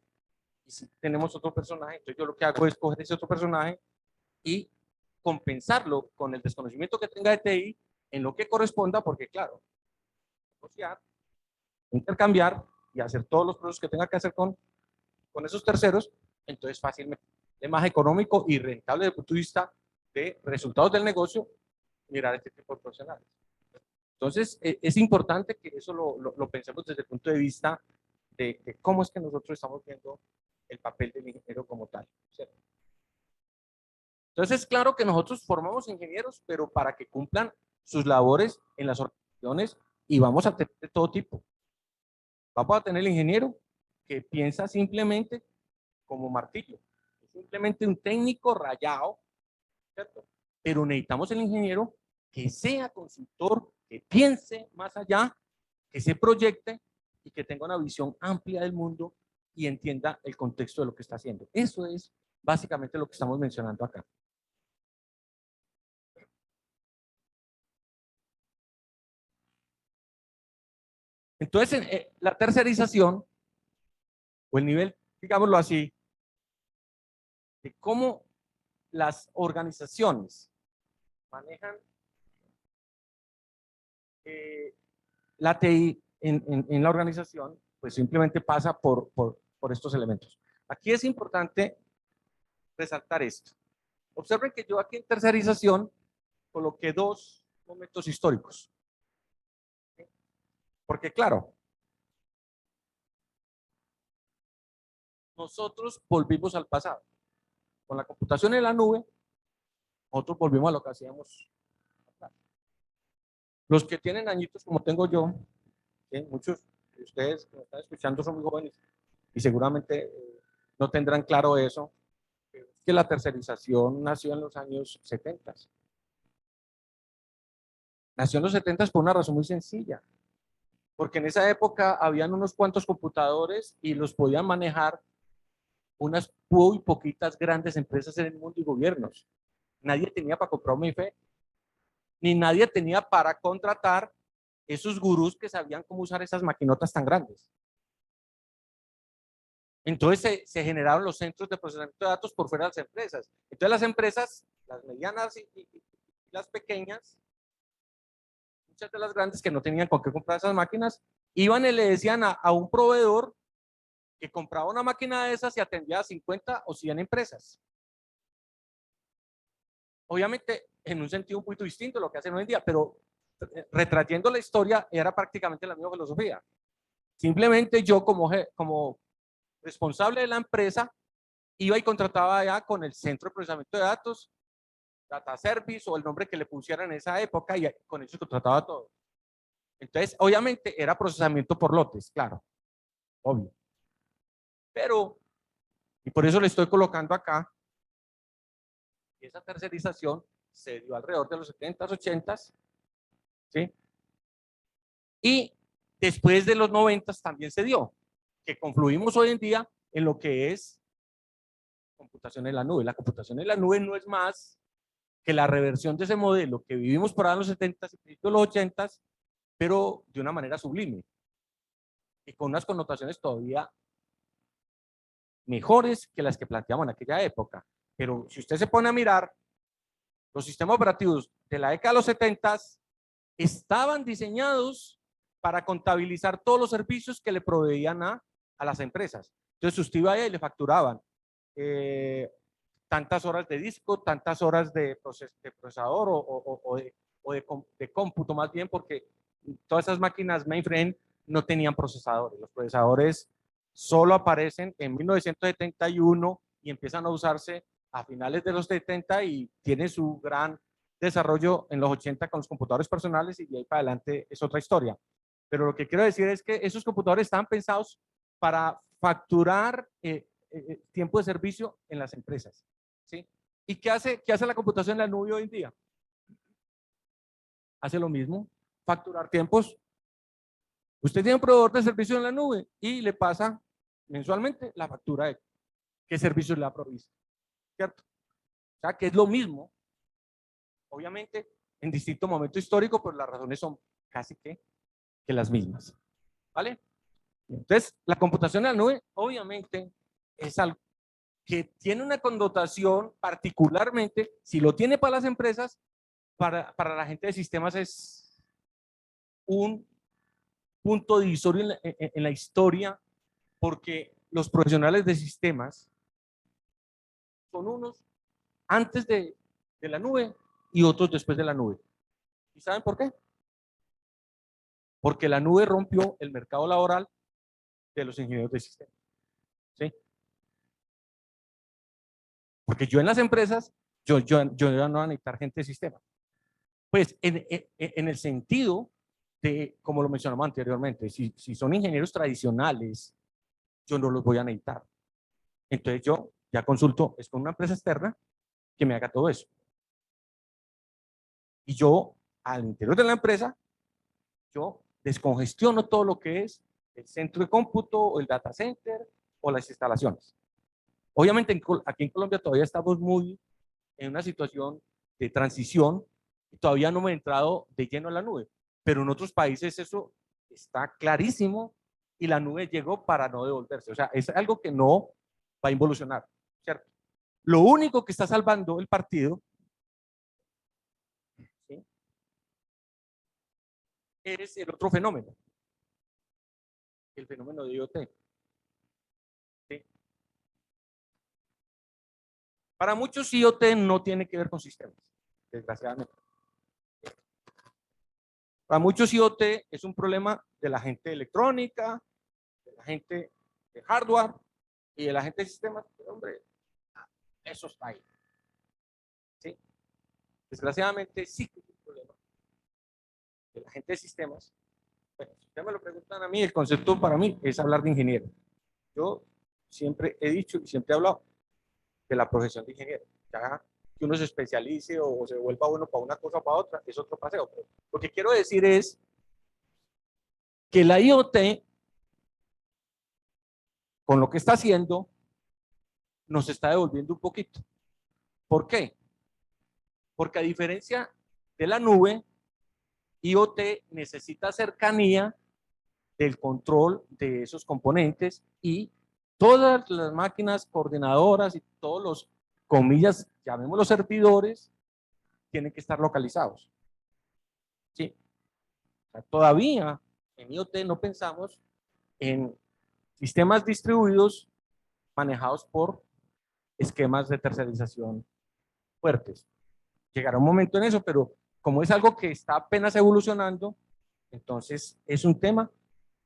y si tenemos otro personaje, entonces yo lo que hago es coger ese otro personaje y compensarlo con el desconocimiento que tenga de TI en lo que corresponda, porque claro, negociar, intercambiar y hacer todos los procesos que tenga que hacer con esos terceros, entonces fácilmente es más económico y rentable desde el punto de vista de resultados del negocio mirar este tipo de profesionales. Entonces, es importante que eso lo pensemos desde el punto de vista de cómo es que nosotros estamos viendo el papel del ingeniero como tal, ¿cierto? Entonces, es claro que nosotros formamos ingenieros, pero para que cumplan sus labores en las organizaciones, y vamos a tener de todo tipo. Vamos a tener el ingeniero que piensa simplemente como martillo, es simplemente un técnico rayado, ¿cierto? Pero necesitamos el ingeniero que sea consultor, que piense más allá, que se proyecte y que tenga una visión amplia del mundo y entienda el contexto de lo que está haciendo. Eso es básicamente lo que estamos mencionando acá. Entonces, la tercerización o el nivel, digámoslo así, de cómo las organizaciones manejan la TI en la organización, pues simplemente pasa por estos elementos. Aquí es importante resaltar esto. Observen que yo aquí en tercerización coloqué dos momentos históricos. Porque claro, nosotros volvimos al pasado. Con la computación en la nube, nosotros volvimos a lo que hacíamos. Los que tienen añitos como tengo yo, ¿sí? Muchos de ustedes que me están escuchando son muy jóvenes y seguramente no tendrán claro eso, que la tercerización nació en los años 70. Nació en los 70 por una razón muy sencilla, porque en esa época habían unos cuantos computadores y los podían manejar unas muy poquitas grandes empresas en el mundo y gobiernos. Nadie tenía para comprar un MIFE, ni nadie tenía para contratar esos gurús que sabían cómo usar esas maquinotas tan grandes. Entonces se generaron los centros de procesamiento de datos por fuera de las empresas. Entonces las empresas, las medianas y las pequeñas, muchas de las grandes que no tenían con qué comprar esas máquinas, iban y le decían a un proveedor que compraba una máquina de esas y atendía a 50 o 100 empresas. Obviamente en un sentido un poquito distinto a lo que hacen hoy en día, pero retrayendo la historia era prácticamente la misma filosofía. Simplemente yo como responsable de la empresa iba y contrataba ya con el centro de procesamiento de datos, data service o el nombre que le pusieran en esa época y con eso contrataba todo. Entonces, obviamente era procesamiento por lotes, claro, obvio. Pero, y por eso le estoy colocando acá, esa tercerización se dio alrededor de los 70s, 80s, ¿sí? Y después de los 90s también se dio, que confluimos hoy en día en lo que es computación en la nube. La computación en la nube no es más que la reversión de ese modelo que vivimos por ahí en los 70s y principios de los 80s, pero de una manera sublime y con unas connotaciones todavía mejores que las que planteamos en aquella época. Pero si usted se pone a mirar, los sistemas operativos de la década de los 70s estaban diseñados para contabilizar todos los servicios que le proveían a las empresas. Entonces usted iba allá y le facturaban tantas horas de disco, tantas horas de procesador o de cómputo más bien, porque todas esas máquinas mainframe no tenían procesadores. Los procesadores solo aparecen en 1971 y empiezan a usarse a finales de los 70 y tienen su gran desarrollo en los 80 con los computadores personales y de ahí para adelante es otra historia. Pero lo que quiero decir es que esos computadores estaban pensados para facturar tiempo de servicio en las empresas. ¿Sí? ¿Y qué hace la computación en la nube hoy en día? Hace lo mismo, facturar tiempos. Usted tiene un proveedor de servicio en la nube y le pasa mensualmente la factura de qué servicios le ha provisto, ¿cierto? O sea, que es lo mismo, obviamente, en distinto momento histórico, pero las razones son casi que las mismas, ¿vale? Entonces, la computación en la nube, obviamente, es algo que tiene una connotación particularmente, si lo tiene para las empresas, para la gente de sistemas es un punto divisorio en la historia, porque los profesionales de sistemas son unos antes de la nube y otros después de la nube. ¿Y saben por qué? Porque la nube rompió el mercado laboral de los ingenieros de sistemas. ¿Sí? Porque yo en las empresas, yo no voy a necesitar gente de sistema. Pues en el sentido de, como lo mencionamos anteriormente, si son ingenieros tradicionales, yo no los voy a necesitar. Entonces yo ya consulto, es con una empresa externa que me haga todo eso. Y yo, al interior de la empresa, yo descongestiono todo lo que es el centro de cómputo, o el data center, o las instalaciones. Obviamente aquí en Colombia todavía estamos muy en una situación de transición y todavía no hemos entrado de lleno a la nube. Pero en otros países eso está clarísimo y la nube llegó para no devolverse. O sea, es algo que no va a involucionar, ¿cierto? Lo único que está salvando el partido, ¿sí?, es el otro fenómeno, el fenómeno de IoT. ¿Sí? Para muchos IoT no tiene que ver con sistemas, desgraciadamente. Para muchos IoT es un problema de la gente de electrónica, de la gente de hardware y de la gente de sistemas. Pero, hombre, eso está ahí. ¿Sí? Desgraciadamente sí que es un problema de la gente de sistemas. Bueno, si ustedes me lo preguntan a mí, el concepto para mí es hablar de ingeniero. Yo siempre he dicho y siempre he hablado de la profesión de ingeniero. Ya que uno se especialice o se vuelva bueno para una cosa o para otra, es otro paseo. Pero lo que quiero decir es que la IoT, con lo que está haciendo, nos está devolviendo un poquito. ¿Por qué? Porque a diferencia de la nube, IoT necesita cercanía del control de esos componentes y todas las máquinas coordinadoras y todos los, comillas, llamémoslos servidores, tienen que estar localizados. ¿Sí? O sea, todavía en IoT no pensamos en sistemas distribuidos manejados por esquemas de tercerización fuertes. Llegará un momento en eso, pero como es algo que está apenas evolucionando, entonces es un tema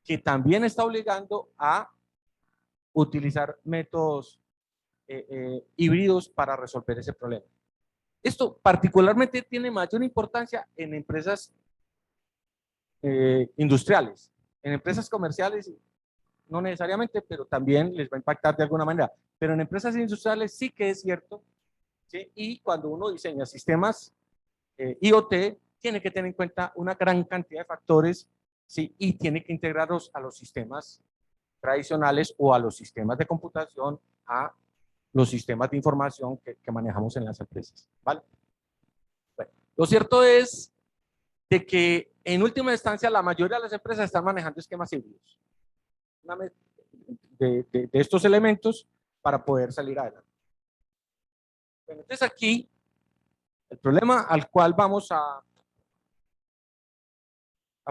que también está obligando a utilizar métodos híbridos para resolver ese problema. Esto particularmente tiene mayor importancia en empresas industriales. En empresas comerciales no necesariamente, pero también les va a impactar de alguna manera. Pero en empresas industriales sí que es cierto, ¿sí? Y cuando uno diseña sistemas IoT, tiene que tener en cuenta una gran cantidad de factores, ¿sí? Y tiene que integrarlos a los sistemas tradicionales o a los sistemas de computación, a los sistemas de información que manejamos en las empresas, ¿vale? Bueno, lo cierto es de que en última instancia la mayoría de las empresas están manejando esquemas híbridos de estos elementos para poder salir adelante. Bueno, entonces aquí el problema al cual vamos a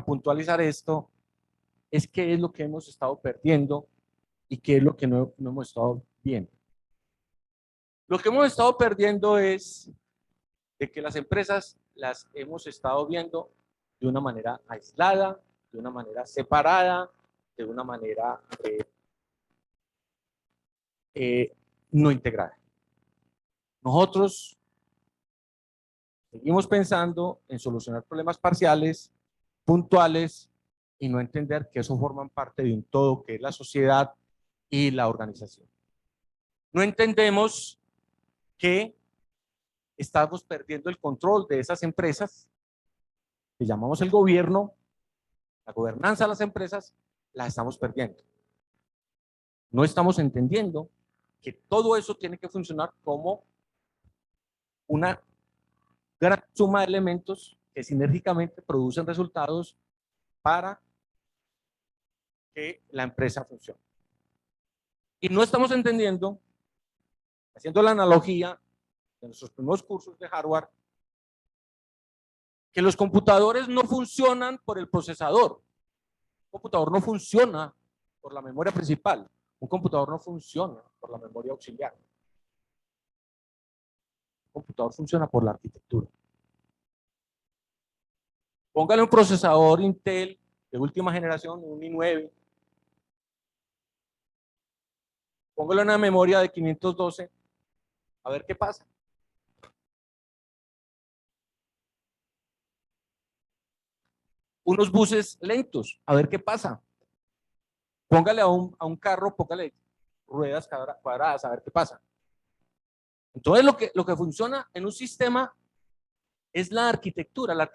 puntualizar esto es qué es lo que hemos estado perdiendo y qué es lo que no hemos estado viendo. Lo que hemos estado perdiendo es de que las empresas las hemos estado viendo de una manera aislada, de una manera separada, de una manera no integrada. Nosotros seguimos pensando en solucionar problemas parciales, puntuales, y no entender que eso forman parte de un todo que es la sociedad y la organización. No entendemos que estamos perdiendo el control de esas empresas, que llamamos el gobierno, la gobernanza de las empresas, la estamos perdiendo. No estamos entendiendo que todo eso tiene que funcionar como una gran suma de elementos que sinérgicamente producen resultados para que la empresa funcione. Y no estamos entendiendo, haciendo la analogía de nuestros primeros cursos de hardware, que los computadores no funcionan por el procesador. Un computador no funciona por la memoria principal. Un computador no funciona por la memoria auxiliar. Un computador funciona por la arquitectura. Póngale un procesador Intel de última generación, un i9. Póngale una memoria de 512, a ver qué pasa. Unos buses lentos, a ver qué pasa. Póngale a un carro, póngale ruedas cuadradas, a ver qué pasa. Entonces lo que funciona en un sistema es la arquitectura la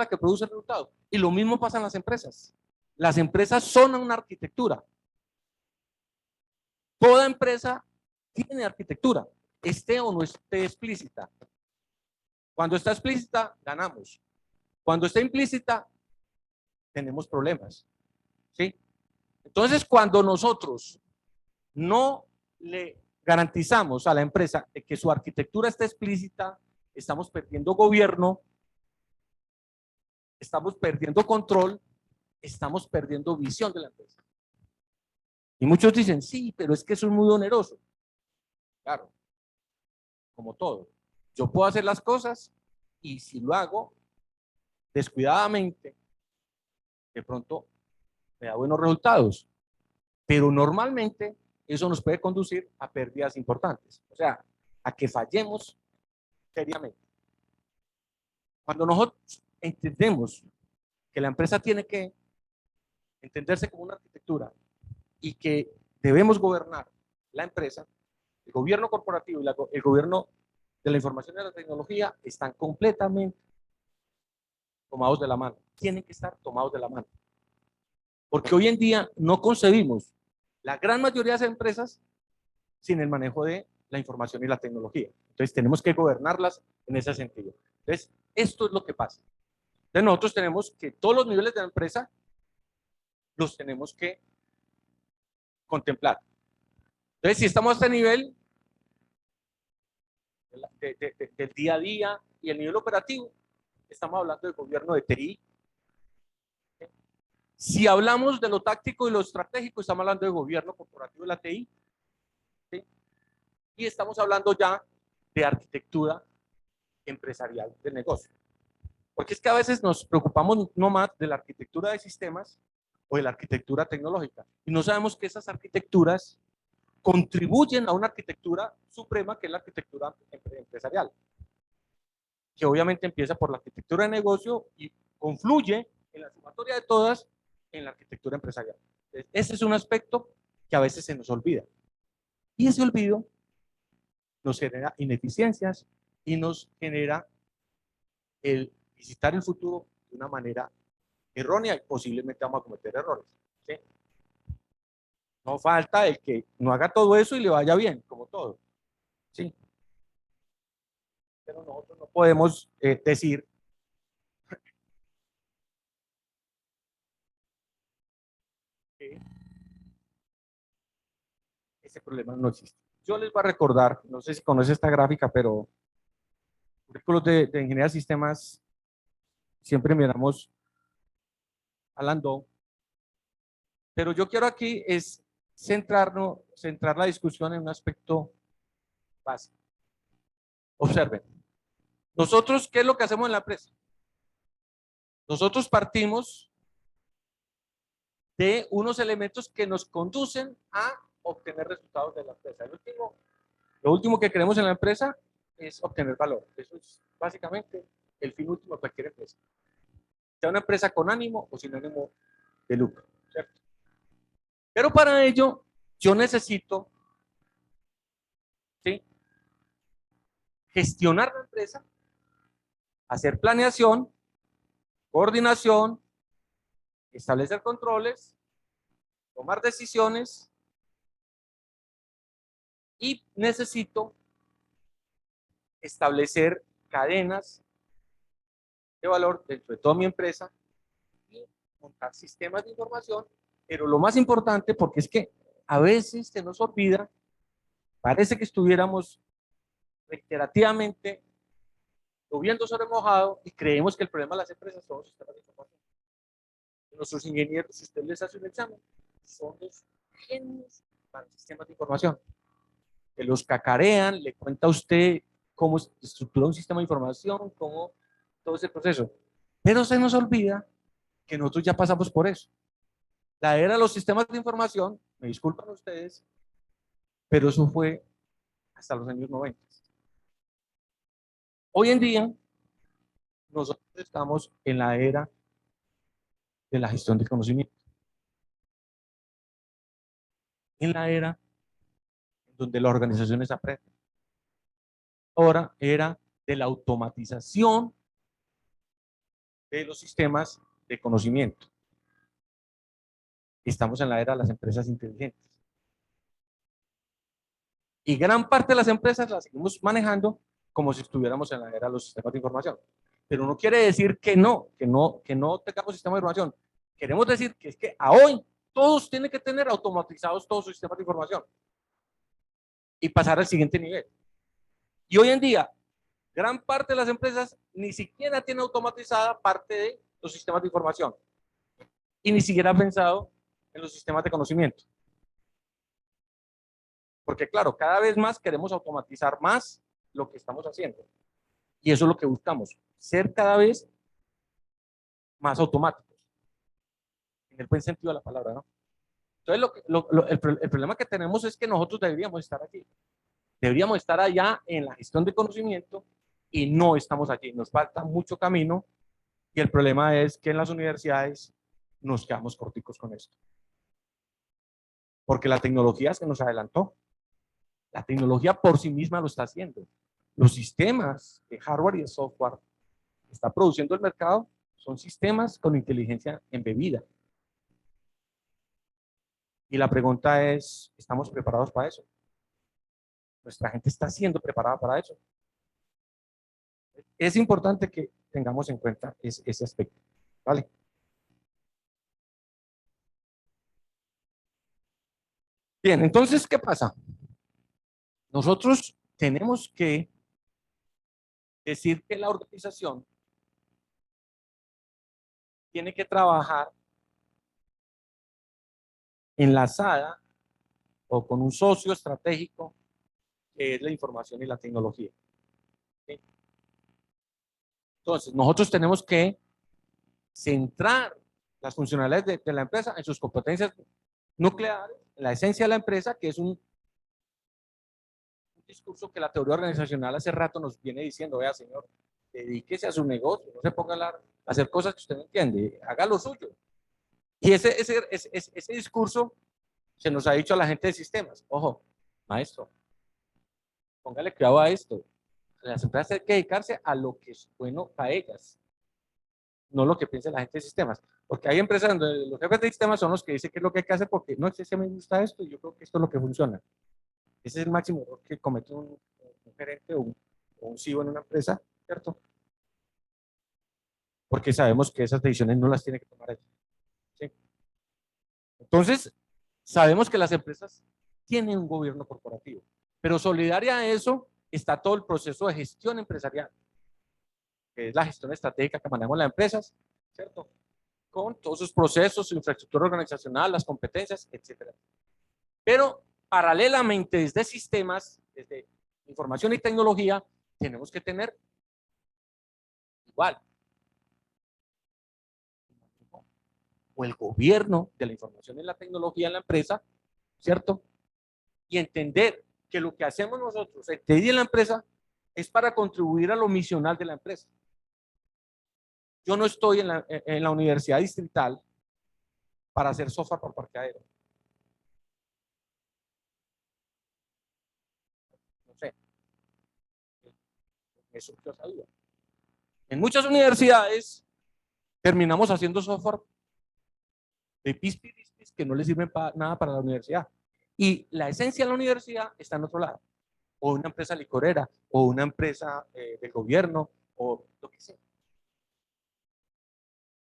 que produce el resultado. Y lo mismo pasa en las empresas. Las empresas son una arquitectura. Toda empresa tiene arquitectura, esté o no esté explícita. Cuando está explícita, ganamos. Cuando está implícita, tenemos problemas. ¿Sí? Entonces, cuando nosotros no le garantizamos a la empresa de que su arquitectura esté explícita, estamos perdiendo gobierno, estamos perdiendo control, estamos perdiendo visión de la empresa. Y muchos dicen, sí, pero es que eso es muy oneroso. Claro, como todo. Yo puedo hacer las cosas y si lo hago descuidadamente, de pronto me da buenos resultados. Pero normalmente eso nos puede conducir a pérdidas importantes. O sea, a que fallemos seriamente. Cuando nosotros entendemos que la empresa tiene que entenderse como una arquitectura y que debemos gobernar la empresa, el gobierno corporativo y el gobierno de la información y de la tecnología están completamente tomados de la mano. Tienen que estar tomados de la mano. Porque hoy en día no concebimos la gran mayoría de las empresas sin el manejo de la información y la tecnología. Entonces tenemos que gobernarlas en ese sentido. Entonces, esto es lo que pasa. Entonces nosotros tenemos que todos los niveles de la empresa los tenemos que contemplar. Entonces, si estamos a este nivel del día a día y el nivel operativo, estamos hablando del gobierno de TI. Si hablamos de lo táctico y lo estratégico, estamos hablando del gobierno corporativo de la TI. ¿Sí? Y estamos hablando ya de arquitectura empresarial del negocio. Porque es que a veces nos preocupamos no más de la arquitectura de sistemas o de la arquitectura tecnológica. Y no sabemos que esas arquitecturas contribuyen a una arquitectura suprema que es la arquitectura empresarial. Que obviamente empieza por la arquitectura de negocio y confluye en la sumatoria de todas en la arquitectura empresarial. Ese es un aspecto que a veces se nos olvida. Y ese olvido nos genera ineficiencias y nos genera el visitar el futuro de una manera errónea y posiblemente vamos a cometer errores. ¿Sí? No falta el que no haga todo eso y le vaya bien, como todo. ¿Sí? Pero nosotros no podemos decir que ese problema no existe. Yo les voy a recordar, no sé si conoce esta gráfica, pero currículos de ingeniería de sistemas siempre miramos a Landau. Pero yo quiero aquí es centrar la discusión en un aspecto básico. Observen, Nosotros, ¿qué es lo que hacemos en la empresa? Nosotros partimos de unos elementos que nos conducen a obtener resultados de la empresa. Lo último que queremos en la empresa es obtener valor. Eso es básicamente el fin último de cualquier empresa. Sea una empresa con ánimo o sin ánimo de lucro, ¿cierto? Pero para ello, yo necesito, ¿sí?, gestionar la empresa, hacer planeación, coordinación, establecer controles, tomar decisiones y necesito establecer cadenas de valor dentro de toda mi empresa y montar sistemas de información. Pero lo más importante, porque es que a veces se nos olvida, parece que estuviéramos reiterativamente lloviendo sobre mojado y creemos que el problema de las empresas son los sistemas de información. Nuestros ingenieros, si usted les hace un examen, son los genios para sistemas de información. Que los cacarean, le cuenta a usted cómo estructura un sistema de información, cómo todo ese proceso. Pero se nos olvida que nosotros ya pasamos por eso. La era de los sistemas de información, me disculpan ustedes, pero eso fue hasta los años 90. Hoy en día, nosotros estamos en la era de la gestión del conocimiento, en la era donde las organizaciones aprenden. Ahora era de la automatización de los sistemas de conocimiento. Estamos en la era de las empresas inteligentes. Y gran parte de las empresas las seguimos manejando como si estuviéramos en la era de los sistemas de información. Pero no quiere decir que no tengamos sistemas de información. Queremos decir que es que a hoy todos tienen que tener automatizados todos sus sistemas de información y pasar al siguiente nivel. Y hoy en día, gran parte de las empresas ni siquiera tiene automatizada parte de los sistemas de información y ni siquiera ha pensado en los sistemas de conocimiento. Porque claro, cada vez más queremos automatizar más lo que estamos haciendo. Y eso es lo que buscamos, ser cada vez más automáticos. En el buen sentido de la palabra, ¿no? Entonces, el problema que tenemos es que nosotros deberíamos estar aquí. Deberíamos estar allá en la gestión de conocimiento y no estamos allí. Nos falta mucho camino y el problema es que en las universidades nos quedamos corticos con esto. Porque la tecnología se nos adelantó. La tecnología por sí misma lo está haciendo. Los sistemas de hardware y de software que está produciendo el mercado son sistemas con inteligencia embebida. Y la pregunta es, ¿estamos preparados para eso? Nuestra gente está siendo preparada para eso. Es importante que tengamos en cuenta ese aspecto. ¿Vale? Bien, entonces, ¿qué pasa? Nosotros tenemos que decir que la organización tiene que trabajar enlazada o con un socio estratégico que es la información y la tecnología. ¿Sí? Entonces, nosotros tenemos que centrar las funcionalidades de la empresa en sus competencias nucleares, en la esencia de la empresa, que es un discurso que la teoría organizacional hace rato nos viene diciendo: vea, señor, dedíquese a su negocio, no se ponga a hacer cosas que usted no entiende, haga lo suyo. Y ese discurso se nos ha dicho a la gente de sistemas: ojo, maestro, póngale cuidado a esto. Las empresas tienen que dedicarse a lo que es bueno para ellas, no lo que piensa la gente de sistemas. Porque hay empresas donde los jefes de sistemas son los que dicen qué es lo que hay que hacer porque no sé si me gusta esto y yo creo que esto es lo que funciona. Ese es el máximo error que comete un gerente o un CEO en una empresa, ¿cierto? Porque sabemos que esas decisiones no las tiene que tomar él. ¿Sí? Entonces, sabemos que las empresas tienen un gobierno corporativo, pero solidaria a eso está todo el proceso de gestión empresarial, que es la gestión estratégica que manejamos las empresas, ¿cierto? Con todos sus procesos, su infraestructura organizacional, las competencias, etcétera. Pero paralelamente, desde sistemas, desde información y tecnología, tenemos que tener igual. O el gobierno de la información y la tecnología en la empresa, ¿cierto? Y entender que lo que hacemos nosotros, el TI en la empresa, es para contribuir a lo misional de la empresa. Yo no estoy en la universidad distrital para hacer software por parqueadero. No sé. Me surgió esa duda. En muchas universidades terminamos haciendo software de pispis que no le sirven nada para la universidad. Y la esencia de la universidad está en otro lado. O una empresa licorera, o una empresa del gobierno, o lo que sea.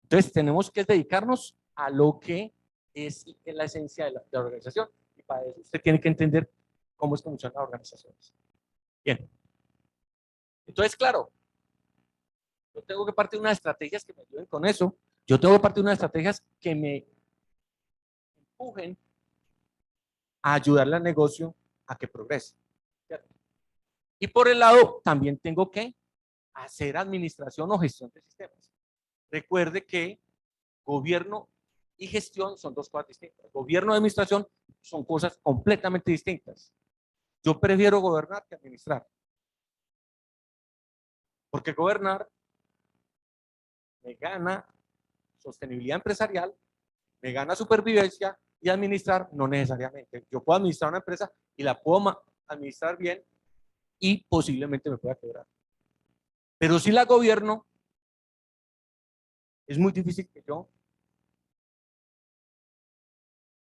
Entonces tenemos que dedicarnos a lo que es la esencia de la organización. Y para eso usted tiene que entender cómo es que funcionan las organizaciones. Bien. Entonces, claro, yo tengo que partir de unas estrategias que me ayuden con eso. Yo tengo que partir de unas estrategias que me empujen a ayudarle al negocio a que progrese. ¿Cierto? Y por el lado, también tengo que hacer administración o gestión de sistemas. Recuerde que gobierno y gestión son dos cosas distintas. Gobierno y administración son cosas completamente distintas. Yo prefiero gobernar que administrar. Porque gobernar me gana sostenibilidad empresarial, me gana supervivencia, y administrar no necesariamente. Yo puedo administrar una empresa y la puedo administrar bien y posiblemente me pueda quebrar. Pero si la gobierno, es muy difícil que yo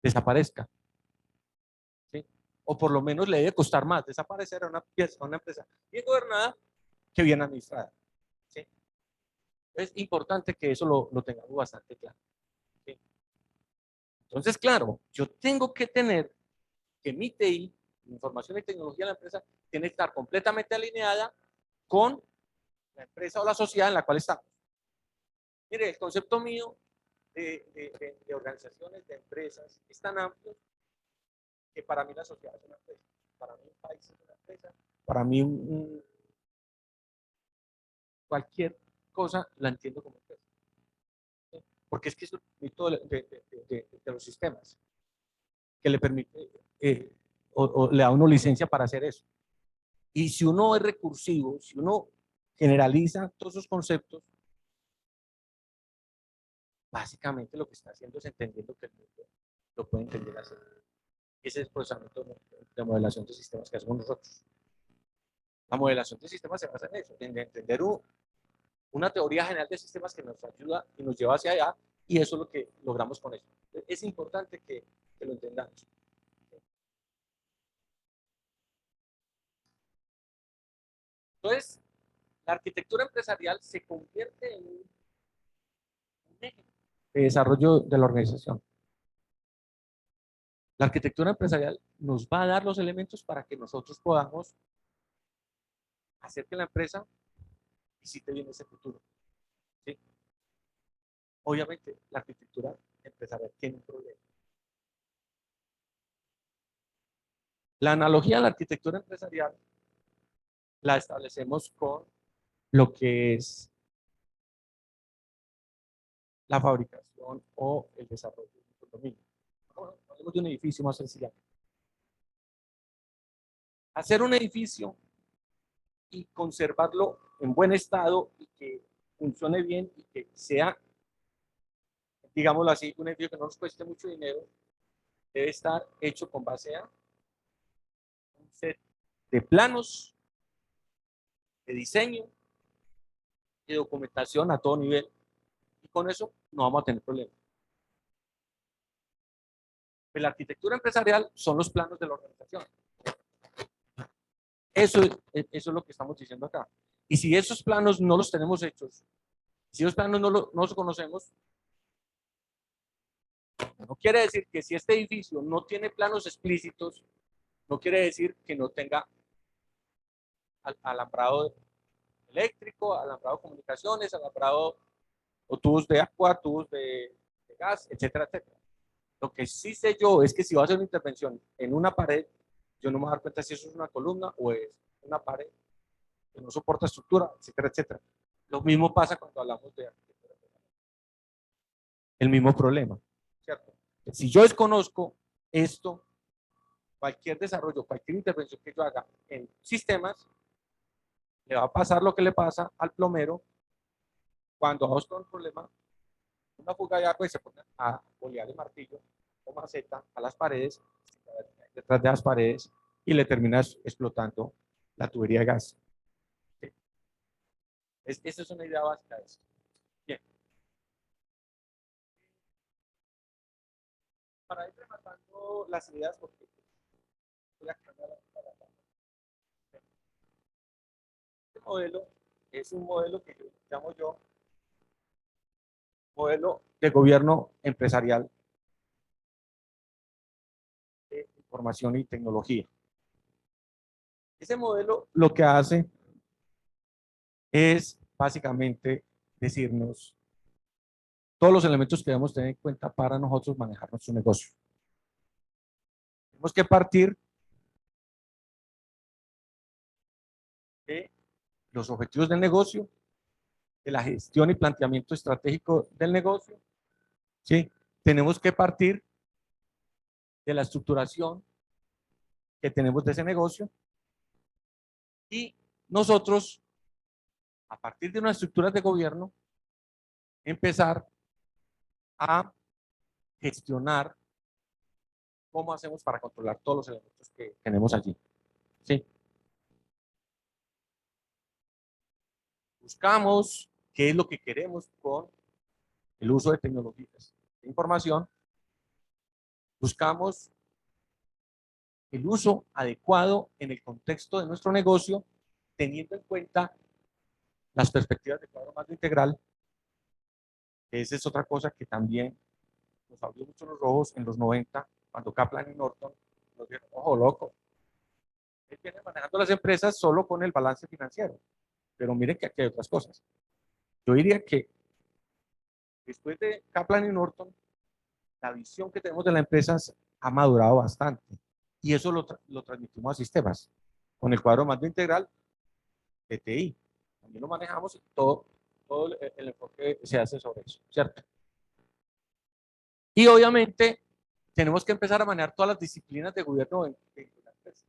desaparezca. ¿Sí? O por lo menos le debe costar más desaparecer a una empresa bien gobernada que bien administrada. ¿Sí? Es importante que eso lo tengamos bastante claro. ¿Sí? Entonces, claro, yo tengo que tener que mi TI, información y tecnología de la empresa, tiene que estar completamente alineada con la empresa o la sociedad en la cual estamos. Mire, el concepto mío de organizaciones, de empresas, es tan amplio que para mí la sociedad es una empresa, para mí un país es una empresa, para mí cualquier cosa la entiendo como empresa. ¿Sí? Porque es que es el mito de los sistemas que le permite o le da uno licencia para hacer eso. Y si uno es recursivo, si uno generaliza todos esos conceptos, básicamente lo que está haciendo es entendiendo que el mundo lo puede entender así. Ese es el procesamiento de modelación de sistemas que hacemos nosotros. La modelación de sistemas se basa en eso, en entender una teoría general de sistemas que nos ayuda y nos lleva hacia allá, y eso es lo que logramos con eso. Es importante que lo entendamos. Entonces, la arquitectura empresarial se convierte en un eje de desarrollo de la organización. La arquitectura empresarial nos va a dar los elementos para que nosotros podamos hacer que la empresa visite bien ese futuro. ¿Sí? Obviamente, la arquitectura empresarial tiene un problema. La analogía de la arquitectura empresarial la establecemos con lo que es la fabricación o el desarrollo de un condominio. Hablemos de un edificio más sencillo. Hacer un edificio y conservarlo en buen estado y que funcione bien y que sea, digámoslo así, un edificio que no nos cueste mucho dinero, debe estar hecho con base a un set de planos, de diseño, de documentación a todo nivel, y con eso no vamos a tener problemas. Pues la arquitectura empresarial son los planos de la organización. Eso es lo que estamos diciendo acá. Y si esos planos no los tenemos hechos, si esos planos no los conocemos, no quiere decir que si este edificio no tiene planos explícitos, no quiere decir que no tenga alambrado eléctrico, alambrado de comunicaciones, alambrado o tubos de agua, tubos de gas, etcétera, etcétera. Lo que sí sé yo es que si va a hacer una intervención en una pared, yo no me voy a dar cuenta si eso es una columna o es una pared que no soporta estructura, etcétera, etcétera. Lo mismo pasa cuando hablamos de arquitectura. El mismo problema, ¿cierto? Si yo desconozco esto, cualquier desarrollo, cualquier intervención que yo haga en sistemas, le va a pasar lo que le pasa al plomero cuando vamos con un problema, una fuga de agua y se pone a bolear el martillo o maceta a las paredes, detrás de las paredes, y le terminas explotando la tubería de gas. ¿Sí? Esa es una idea básica de esto. Bien. Para ir rematando las ideas, porque voy a cambiar este modelo es un modelo que yo llamo yo modelo de gobierno empresarial de información y tecnología. Ese modelo lo que hace es básicamente decirnos todos los elementos que debemos tener en cuenta para nosotros manejar nuestro negocio. Tenemos que partir de los objetivos del negocio, de la gestión y planteamiento estratégico del negocio, ¿sí? Tenemos que partir de la estructuración que tenemos de ese negocio y nosotros, a partir de unas estructuras de gobierno, empezar a gestionar cómo hacemos para controlar todos los elementos que tenemos allí. ¿Sí? Buscamos qué es lo que queremos con el uso de tecnologías de información. Buscamos el uso adecuado en el contexto de nuestro negocio, teniendo en cuenta las perspectivas de cuadro más integral. Esa es otra cosa que también nos abrió mucho los ojos en los 90, cuando Kaplan y Norton nos dijeron, ojo, loco, él viene manejando las empresas solo con el balance financiero, pero miren que aquí hay otras cosas. Yo diría que después de Kaplan y Norton, la visión que tenemos de la empresa ha madurado bastante y eso lo transmitimos a sistemas con el cuadro más integral de TI. También lo manejamos y todo el enfoque se hace sobre eso, ¿cierto? Y obviamente tenemos que empezar a manejar todas las disciplinas de gobierno en la empresa.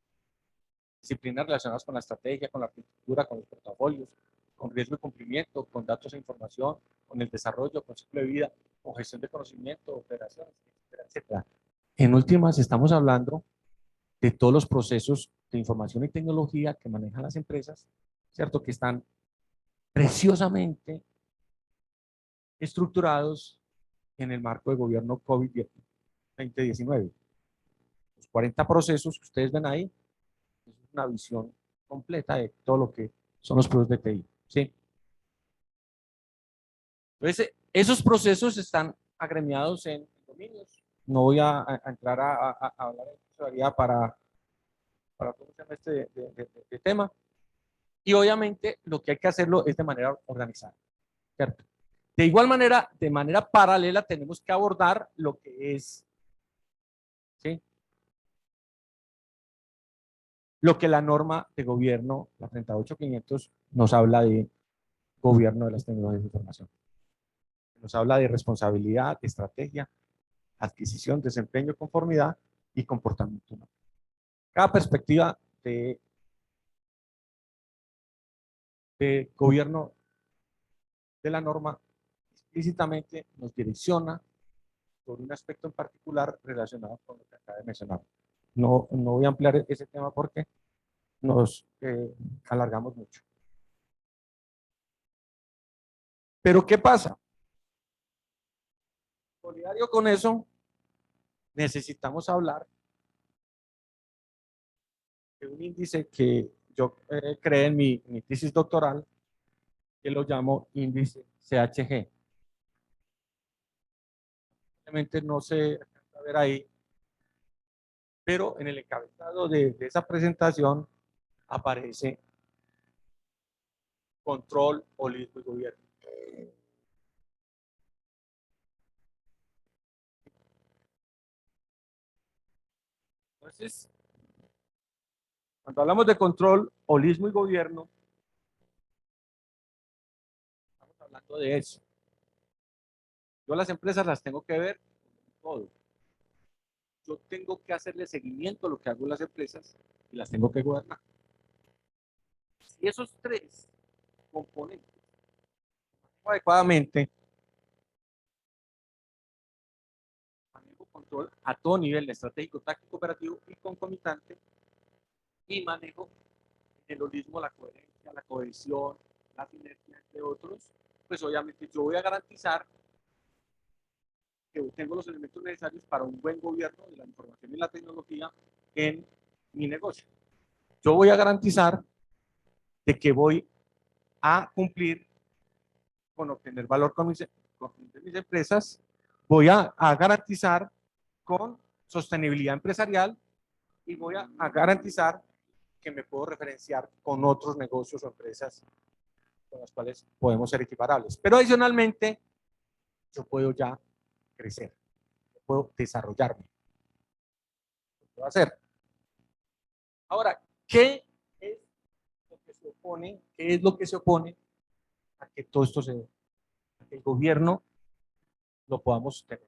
Disciplinas relacionadas con la estrategia, con la arquitectura, con los portafolios, con riesgo de cumplimiento, con datos e información, con el desarrollo, con ciclo de vida, con gestión de conocimiento, operaciones, etcétera, etcétera. En últimas, estamos hablando de todos los procesos de información y tecnología que manejan las empresas, ¿cierto? Que están preciosamente estructurados en el marco de gobierno COVID-2019. Los 40 procesos que ustedes ven ahí es una visión completa de todo lo que son los procesos de TI. ¿Sí? Entonces, esos procesos están agremiados en dominios. No voy a entrar a hablar de tesorería para cómo se llama de tema. Y obviamente lo que hay que hacerlo es de manera organizada. ¿Cierto? De igual manera, de manera paralela, tenemos que abordar lo que es, ¿sí? Lo que la norma de gobierno, la 38500, nos habla de gobierno de las tecnologías de información. Nos habla de responsabilidad, de estrategia, adquisición, desempeño, conformidad y comportamiento humano. Cada perspectiva de gobierno de la norma explícitamente nos direcciona sobre un aspecto en particular relacionado con lo que acaba de mencionar. No voy a ampliar ese tema porque nos alargamos mucho. Pero ¿qué pasa? Solidario con eso, necesitamos hablar de un índice que yo creé en mi tesis doctoral, que lo llamo índice CHG. Realmente no se a ver ahí, pero en el encabezado de esa presentación aparece control, holismo y gobierno. Entonces, cuando hablamos de control, holismo y gobierno, seguimiento de eso. Yo las empresas las tengo que ver todo. Yo tengo que hacerle seguimiento a lo que hago en las empresas y las tengo que gobernar. Si esos tres componentes adecuadamente, manejo control a todo nivel, estratégico, táctico, operativo y concomitante, y manejo el holismo, la coherencia, la cohesión, la sinergia, entre otros, pues obviamente yo voy a garantizar que tengo los elementos necesarios para un buen gobierno de la información y la tecnología en mi negocio. Yo voy a garantizar de que voy a cumplir con obtener valor con mis empresas, voy a garantizar con sostenibilidad empresarial y voy a garantizar que me puedo referenciar con otros negocios o empresas con las cuales podemos ser equiparables. Pero adicionalmente, yo puedo ya crecer, puedo desarrollarme. Lo puedo hacer. Ahora, ¿qué es lo que se opone? ¿Qué es lo que se opone a que todo esto se dé? A que el gobierno lo podamos tener.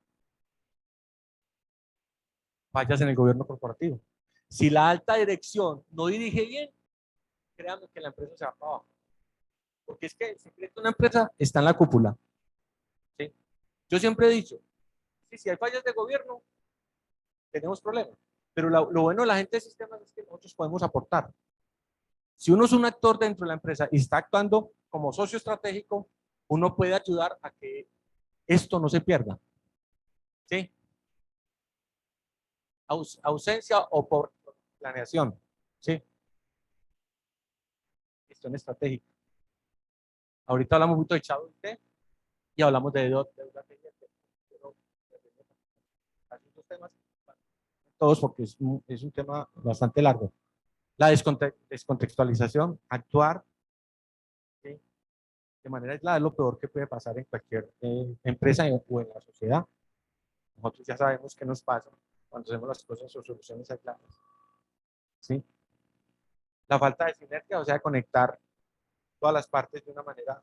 Fallas en el gobierno corporativo. Si la alta dirección no dirige bien, créanme que la empresa se va para abajo. Porque es que el secreto de una empresa está en la cúpula. ¿Sí? Yo siempre he dicho, sí, si hay fallas de gobierno, tenemos problemas. Pero lo bueno de la gente de sistemas es que nosotros podemos aportar. Si uno es un actor dentro de la empresa y está actuando como socio estratégico, uno puede ayudar a que esto no se pierda. ¿Sí? Ausencia o por planeación. ¿Sí? Gestión estratégica. Ahorita hablamos mucho de Chavo y hablamos de deuda pendiente. Temas, todos porque es un tema bastante largo. La descontextualización, actuar, ¿sí?, de manera aislada es lo peor que puede pasar en cualquier empresa o en la sociedad. Nosotros ya sabemos qué nos pasa cuando hacemos las cosas o soluciones aisladas. ¿Sí? La falta de sinergia, o sea, conectar todas las partes de una manera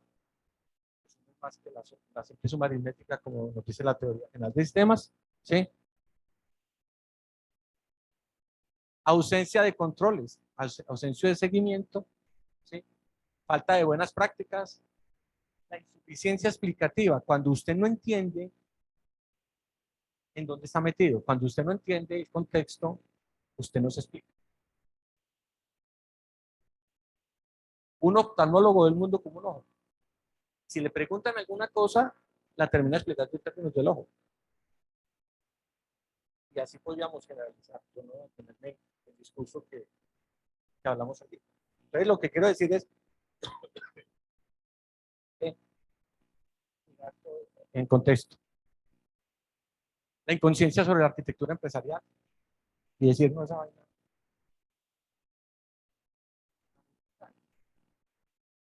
pues, más que la simple suma aritmética, como nos dice la teoría general de sistemas. ¿Sí? Ausencia de controles, ausencia de seguimiento, ¿sí?, falta de buenas prácticas, la insuficiencia explicativa, cuando usted no entiende en dónde está metido, cuando usted no entiende el contexto, usted no se explica. Un oftalmólogo del mundo como un ojo. Si le preguntan alguna cosa, la termina explicando en términos del ojo. Y así podríamos generalizar, yo no voy a tenerme el discurso que hablamos aquí. Entonces, lo que quiero decir es, en contexto, la inconsciencia sobre la arquitectura empresarial y decir, no, esa vaina.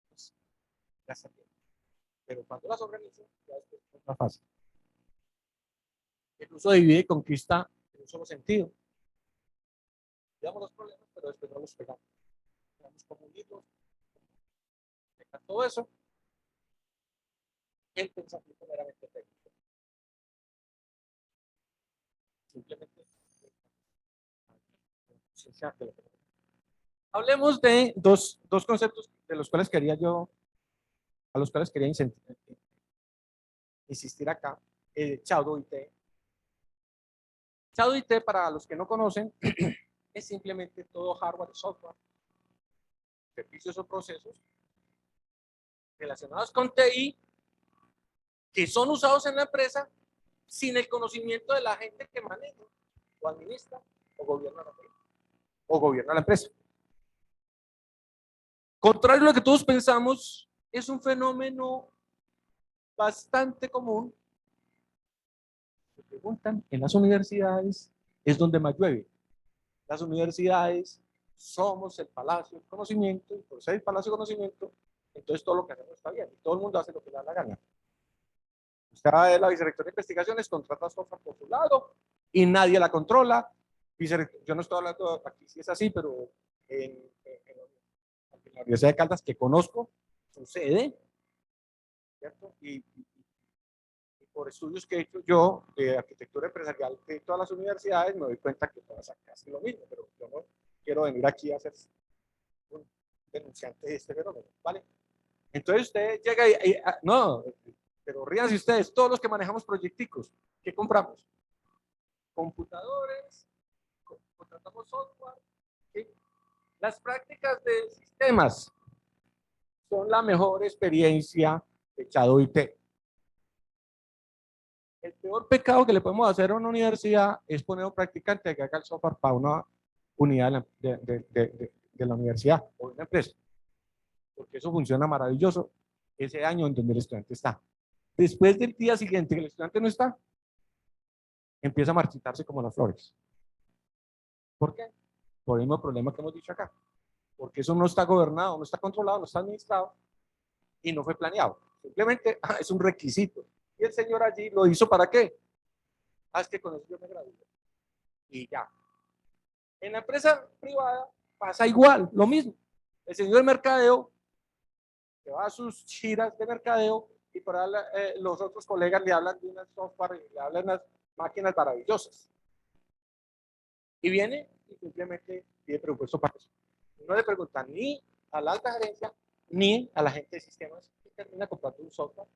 Pues, ya está bien. Pero cuando las organizan, ya es más fácil. El uso divide y conquista en un solo sentido. Veamos los problemas, pero después no los pegamos. Vamos como unirlos, dejar todo eso, el pensamiento meramente técnico. Simplemente hablemos de dos conceptos de los cuales quería yo, a los cuales quería insistir acá. Shadow IT. Shadow IT, para los que no conocen, es simplemente todo hardware y software, servicios o procesos relacionados con TI que son usados en la empresa sin el conocimiento de la gente que maneja o administra o gobierna la empresa. O gobierna la empresa. Contrario a lo que todos pensamos, es un fenómeno bastante común. Se preguntan, en las universidades es donde más llueve. Las universidades somos el palacio del conocimiento, y por ser el palacio del conocimiento, entonces todo lo que hacemos está bien, y todo el mundo hace lo que le da la gana. Usted va a la vicerrectora de investigaciones, contrata software por su lado y nadie la controla. Yo no estoy hablando aquí si es así, pero en la Universidad de Caldas, que conozco, sucede. ¿cierto? Y por estudios que he hecho yo de arquitectura empresarial de todas las universidades, me doy cuenta que todas hacen lo mismo, pero yo no quiero venir aquí a ser un denunciante de este fenómeno, ¿vale? Entonces usted llega no, pero ríanse ustedes, todos los que manejamos proyecticos, ¿qué compramos? Computadores, contratamos software, ¿sí? Las prácticas de sistemas son la mejor experiencia de Shadow IT. El peor pecado que le podemos hacer a una universidad es poner a un practicante que haga el software para una unidad de la universidad o de una empresa, porque eso funciona maravilloso ese año en donde el estudiante está. Después del día siguiente que el estudiante no está, empieza a marchitarse como las flores. ¿Por qué? Por el mismo problema que hemos dicho acá. Porque eso no está gobernado, no está controlado, no está administrado y no fue planeado. Simplemente es un requisito. Y el señor allí lo hizo ¿para qué? Es que con eso yo me gradué. Y ya. En la empresa privada pasa igual, lo mismo. El señor del mercadeo que va a sus giras de mercadeo y por ahí los otros colegas le hablan de una software y le hablan de unas máquinas maravillosas. Y viene y simplemente pide presupuesto para eso. No le preguntan ni a la alta gerencia ni a la gente de sistemas y termina comprando un software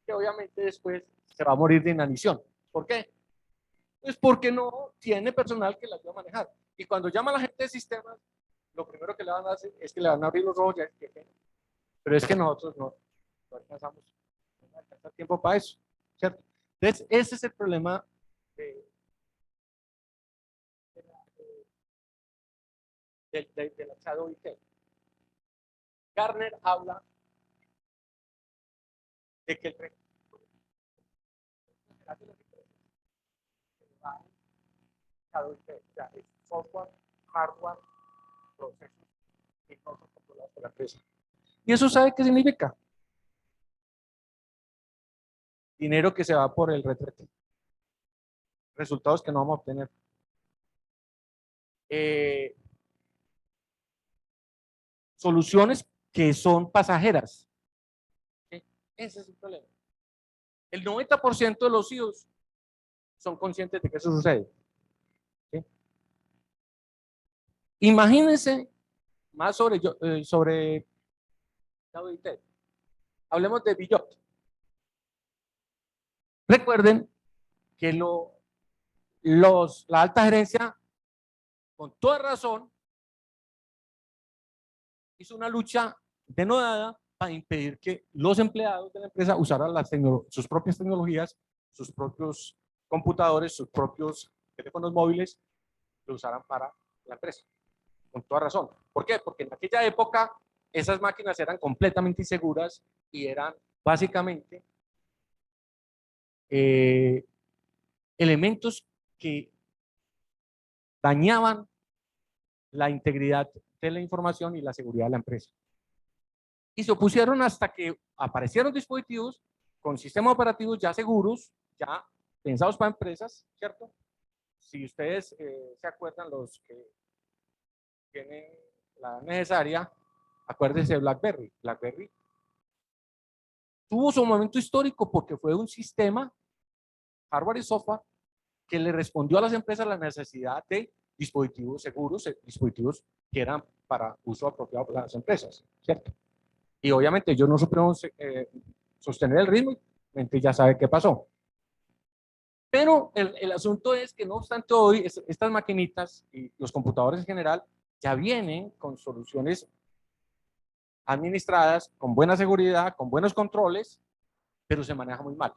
que obviamente después se va a morir de inanición. ¿Por qué? Pues porque no tiene personal que la ayude a manejar. Y cuando llama a la gente de sistemas, lo primero que le van a hacer es que le van a abrir los ojos. Ya, pero es que nosotros no alcanzamos, no alcanza tiempo para eso, ¿cierto? Entonces, ese es el problema de la Shadow IT. Gartner habla de que el 30% de las empresas van Shadow IT, o sea, es software, hardware, procesos y no son controlados por la empresa. ¿Y eso sabe qué significa? Dinero que se va por el retrete. Resultados que no vamos a obtener. Eh, Soluciones que son pasajeras. ¿Sí? Ese es el problema. El 90% de los CEOs son conscientes de que eso sucede. ¿Sí? Imagínense más sobre hablemos de Billot. Recuerden que la alta gerencia, con toda razón, hizo una lucha denodada para impedir que los empleados de la empresa usaran sus propias tecnologías, sus propios computadores, sus propios teléfonos móviles, lo usaran para la empresa. Con toda razón. ¿Por qué? Porque en aquella época esas máquinas eran completamente inseguras y eran básicamente elementos que dañaban la integridad de la información y la seguridad de la empresa. Y se opusieron hasta que aparecieron dispositivos con sistemas operativos ya seguros, ya pensados para empresas, ¿cierto? Si ustedes se acuerdan, los que tienen la necesaria, acuérdense de BlackBerry. BlackBerry tuvo su momento histórico porque fue un sistema, hardware y software, que le respondió a las empresas la necesidad de dispositivos seguros, dispositivos que eran para uso apropiado para las empresas, ¿cierto? Y obviamente ellos no supieron sostener el ritmo, y ya sabe qué pasó. Pero el asunto es que no obstante hoy, estas maquinitas y los computadores en general ya vienen con soluciones administradas, con buena seguridad, con buenos controles, pero se maneja muy mal.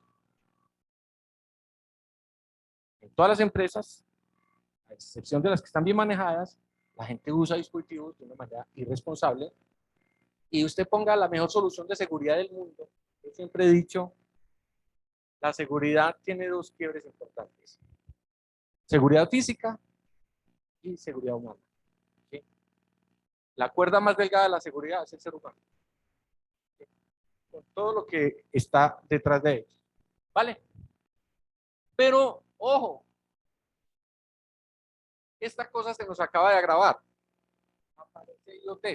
En todas las empresas, a excepción de las que están bien manejadas, la gente usa dispositivos de una manera irresponsable y usted ponga la mejor solución de seguridad del mundo. Yo siempre he dicho, la seguridad tiene dos quiebres importantes. Seguridad física y seguridad humana. ¿Sí? La cuerda más delgada de la seguridad es el ser humano. ¿Sí? Con todo lo que está detrás de ellos. ¿Vale? Pero, ojo, esta cosa se nos acaba de agravar. Aparece IoT.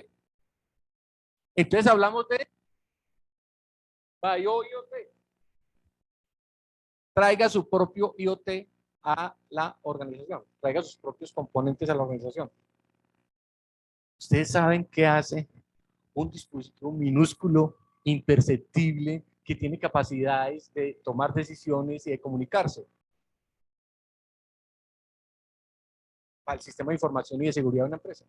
Entonces hablamos de IoT. Traiga su propio IoT a la organización, traiga sus propios componentes a la organización. Ustedes saben qué hace un dispositivo minúsculo, imperceptible, que tiene capacidades de tomar decisiones y de comunicarse para el sistema de información y de seguridad de una empresa.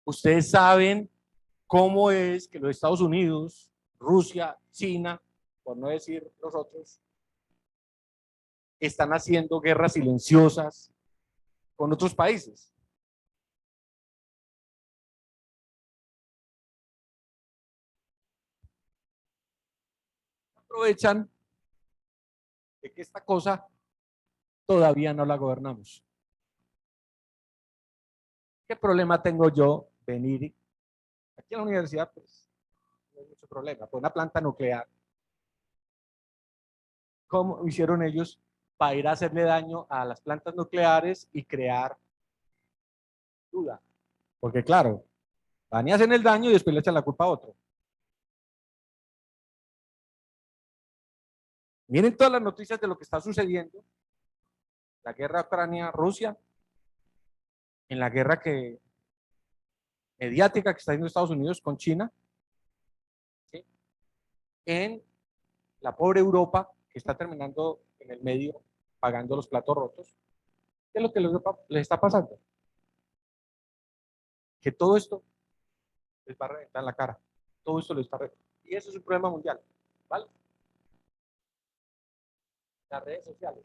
Ustedes saben cómo es que los Estados Unidos, Rusia, China, por no decir los otros, están haciendo guerras silenciosas con otros países. Aprovechan de que esta cosa todavía no la gobernamos. ¿Qué problema tengo yo venir aquí a la universidad? Pues no hay mucho problema. Pues una planta nuclear. ¿Cómo hicieron ellos para ir a hacerle daño a las plantas nucleares y crear duda? Porque claro, van y hacen el daño y después le echan la culpa a otro. Miren todas las noticias de lo que está sucediendo. La guerra Ucrania-Rusia, en la guerra mediática que está haciendo Estados Unidos con China, ¿sí? En la pobre Europa, que está terminando en el medio pagando los platos rotos. ¿Qué es lo que les está pasando? Que todo esto les va a reventar en la cara. Todo esto les está reventando. Y eso es un problema mundial. ¿Vale? Las redes sociales.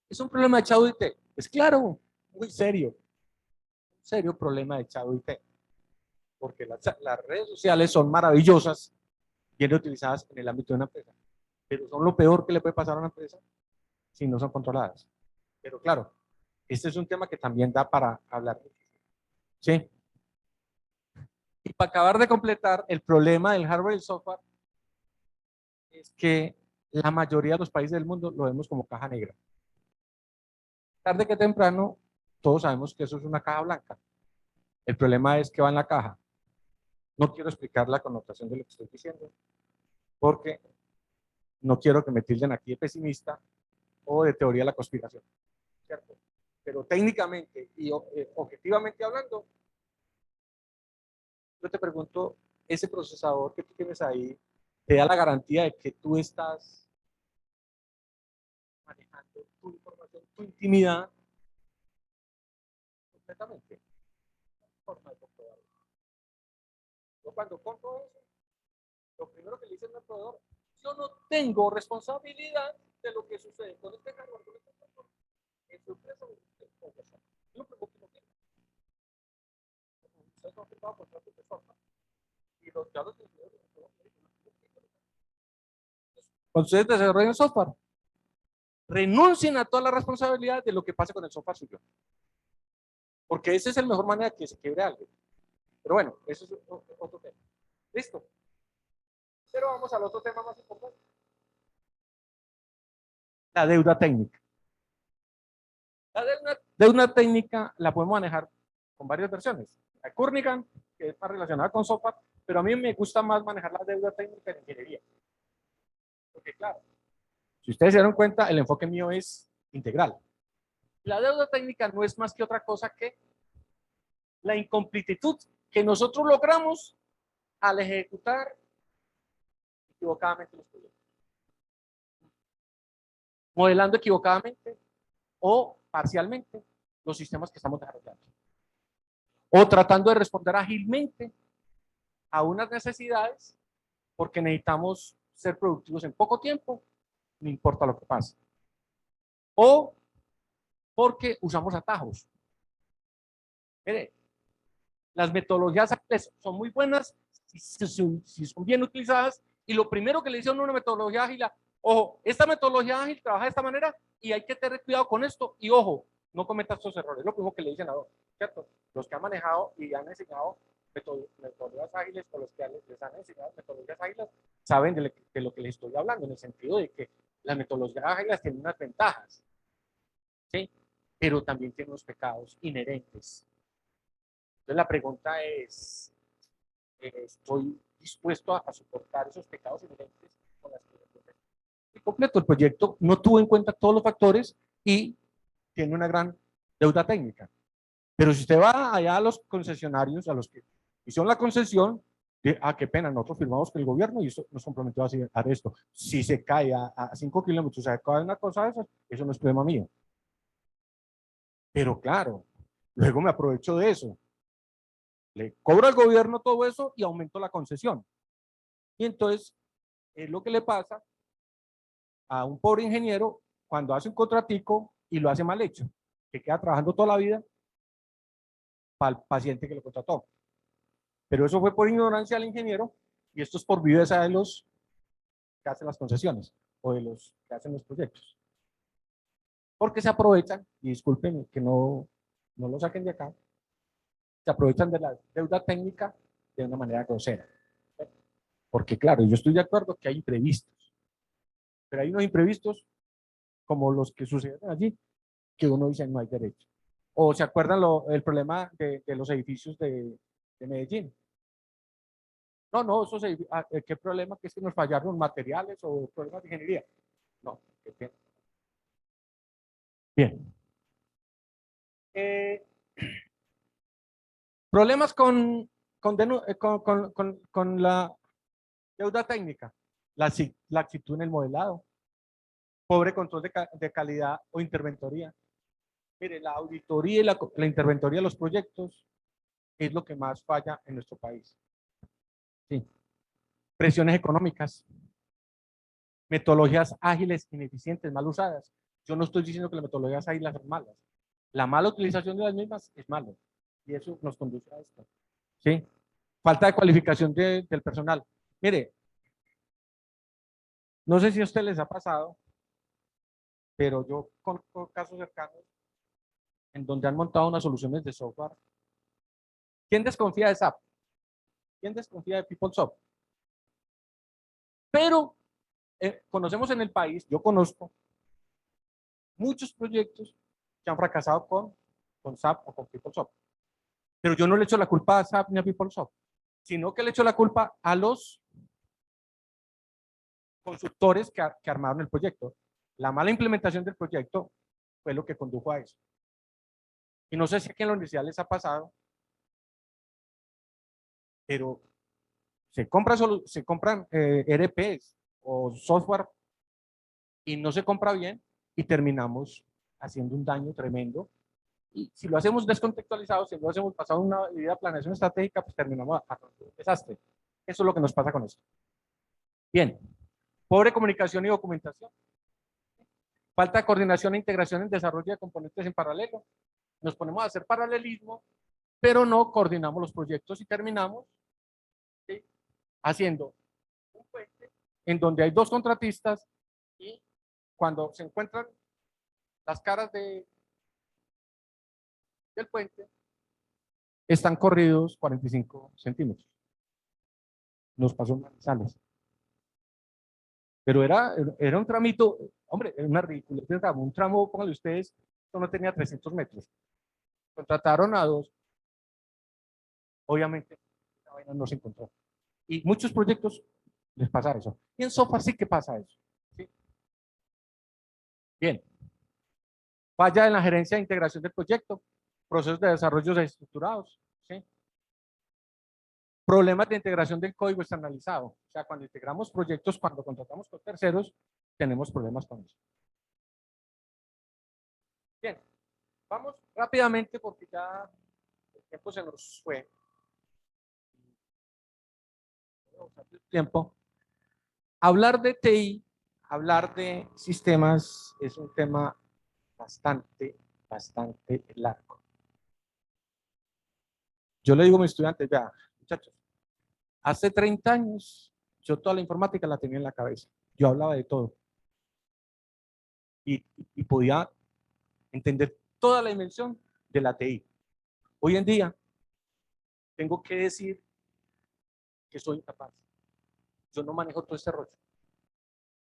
Es un problema de Chado IT. Es claro, muy serio. Un serio problema de Chado IT. Porque las redes sociales son maravillosas, bien utilizadas en el ámbito de una empresa. Pero son lo peor que le puede pasar a una empresa si no son controladas. Pero claro, este es un tema que también da para hablar. ¿Sí? Y para acabar de completar, el problema del hardware y el software es que la mayoría de los países del mundo lo vemos como caja negra. Tarde que temprano, todos sabemos que eso es una caja blanca. El problema es que va en la caja. No quiero explicar la connotación de lo que estoy diciendo, porque no quiero que me tilden aquí de pesimista o de teoría de la conspiración, ¿cierto? Pero técnicamente y objetivamente hablando, yo te pregunto, ese procesador que tú tienes ahí, ¿te da la garantía de que tú estás manejando tu información, tu intimidad completamente? Forma de comprobarlo. Yo cuando compro eso, lo primero que le dice al proveedor, yo no tengo responsabilidad de lo que sucede con este hardware, con este software, en su empresa o en su empresa. Yo lo primero que no quiero. Ustedes no han firmado contratos de software. Y los ya los desarrolladores cuando ustedes desarrollan software, renuncien a toda la responsabilidad de lo que pase con el software suyo. Porque esa es la mejor manera de que se quiebre algo. Pero bueno, eso es otro tema. Listo. Pero vamos al otro tema más importante. La deuda técnica. La deuda técnica la podemos manejar con varias versiones. La Kernighan, que es más relacionada con software, pero a mí me gusta más manejar la deuda técnica en ingeniería. Porque claro, si ustedes se dieron cuenta, el enfoque mío es integral. La deuda técnica no es más que otra cosa que la incompletitud que nosotros logramos al ejecutar equivocadamente los proyectos. Modelando equivocadamente o parcialmente los sistemas que estamos desarrollando. O tratando de responder ágilmente a unas necesidades porque necesitamos ser productivos en poco tiempo, no importa lo que pase. O porque usamos atajos. Mire, las metodologías ágiles son muy buenas si son bien utilizadas y lo primero que le dice a una metodología ágil, ojo, esta metodología ágil trabaja de esta manera y hay que tener cuidado con esto y ojo, no cometas estos errores. Lo primero que le dicen a dos, ¿cierto? Los que han manejado y han enseñado metodologías ágiles o los que les han enseñado metodologías ágiles saben de lo que les estoy hablando, en el sentido de que las metodologías ágiles tienen unas ventajas, ¿sí? Pero también tienen unos pecados inherentes. Entonces la pregunta es, ¿estoy dispuesto a soportar esos pecados inherentes con las que completo? El proyecto no tuvo en cuenta todos los factores y tiene una gran deuda técnica. Pero si usted va allá a los concesionarios, a los que hicieron la concesión, qué pena, nosotros firmamos que el gobierno y eso nos comprometió a hacer esto. Si se cae a 5 kilómetros, se cae una cosa de esas, eso no es problema mío. Pero claro, luego me aprovecho de eso. Le cobro al gobierno todo eso y aumento la concesión. Y entonces es lo que le pasa a un pobre ingeniero cuando hace un contratico y lo hace mal hecho, que queda trabajando toda la vida para el paciente que lo contrató. Pero eso fue por ignorancia del ingeniero y esto es por viveza de los que hacen las concesiones o de los que hacen los proyectos. Porque se aprovechan, y disculpen que no lo saquen de acá, se aprovechan de la deuda técnica de una manera grosera. Porque claro, yo estoy de acuerdo que hay imprevistos, pero hay unos imprevistos como los que suceden allí, que uno dice no hay derecho. O se acuerdan el problema de los edificios de Medellín. No, eso ¿qué problema? Que es que nos fallaron materiales o problemas de ingeniería. No, qué bien. Problemas con la deuda técnica, la actitud en el modelado, pobre control de calidad o interventoría. Mire, la auditoría y la interventoría de los proyectos es lo que más falla en nuestro país. Sí. Presiones económicas, metodologías ágiles, ineficientes, mal usadas. Yo no estoy diciendo que las metodologías ágiles son malas. La mala utilización de las mismas es malo. Y eso nos conduce a esto. ¿Sí? Falta de cualificación del personal. Mire, no sé si a ustedes les ha pasado, pero yo conozco casos cercanos en donde han montado unas soluciones de software. ¿Quién desconfía de SAP? ¿Quién desconfía de PeopleSoft? Pero conocemos en el país, yo conozco muchos proyectos que han fracasado con SAP o con PeopleSoft. Pero yo no le echo la culpa a SAP ni a PeopleSoft, sino que le echo la culpa a los consultores que armaron el proyecto. La mala implementación del proyecto fue lo que condujo a eso. Y no sé si aquí en la universidad les ha pasado, pero se compran ERPs o software y no se compra bien y terminamos haciendo un daño tremendo. Y si lo hacemos descontextualizado, si lo hacemos pasado una idea de planeación estratégica, pues terminamos a un desastre. Eso es lo que nos pasa con esto. Bien, pobre comunicación y documentación. Falta de coordinación e integración en desarrollo de componentes en paralelo. Nos ponemos a hacer paralelismo, pero no coordinamos los proyectos y terminamos, ¿sí?, haciendo un puente en donde hay dos contratistas y cuando se encuentran las caras del puente, están corridos 45 centímetros. Nos pasó en Manizales. Pero era un tramito, hombre, era una ridícula. Un tramo, pónganle ustedes, esto no tenía 300 metros. Contrataron a dos. Obviamente, la vaina no se encontró. Y muchos proyectos les pasa eso. Y en software sí que pasa eso. ¿Sí? Bien. Falla en la gerencia de integración del proyecto, procesos de desarrollo desestructurados. ¿Sí? Problemas de integración del código externalizado. O sea, cuando integramos proyectos, cuando contratamos con terceros, tenemos problemas con eso. Bien, vamos rápidamente porque ya el tiempo se nos fue. Tiempo. Hablar de TI, hablar de sistemas es un tema bastante largo. Yo le digo a mis estudiantes, ya, muchachos, hace 30 años yo toda la informática la tenía en la cabeza. Yo hablaba de todo. Y podía entender toda la dimensión de la TI. Hoy en día tengo que decir que soy incapaz. Yo no manejo todo este rollo.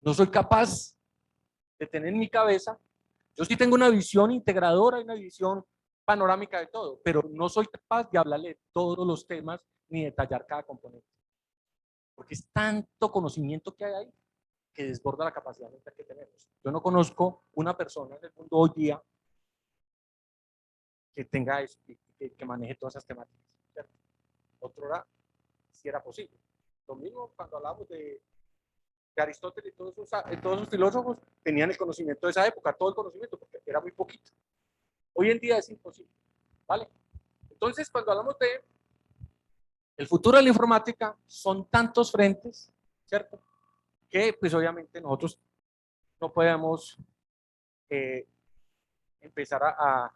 No soy capaz de tener en mi cabeza. Yo sí tengo una visión integradora y una visión panorámica de todo, pero no soy capaz de hablarle de todos los temas ni detallar cada componente. Porque es tanto conocimiento que hay ahí que desborda la capacidad mental que tenemos. Yo no conozco una persona en el mundo hoy día que tenga eso, que maneje todas esas temáticas, ¿cierto? Otro era si era posible. Lo mismo cuando hablamos de Aristóteles y todos esos filósofos tenían el conocimiento de esa época, todo el conocimiento, porque era muy poquito. Hoy en día es imposible, ¿vale? Entonces, cuando hablamos de el futuro de la informática, son tantos frentes, ¿cierto? Que pues obviamente nosotros no podemos eh, empezar a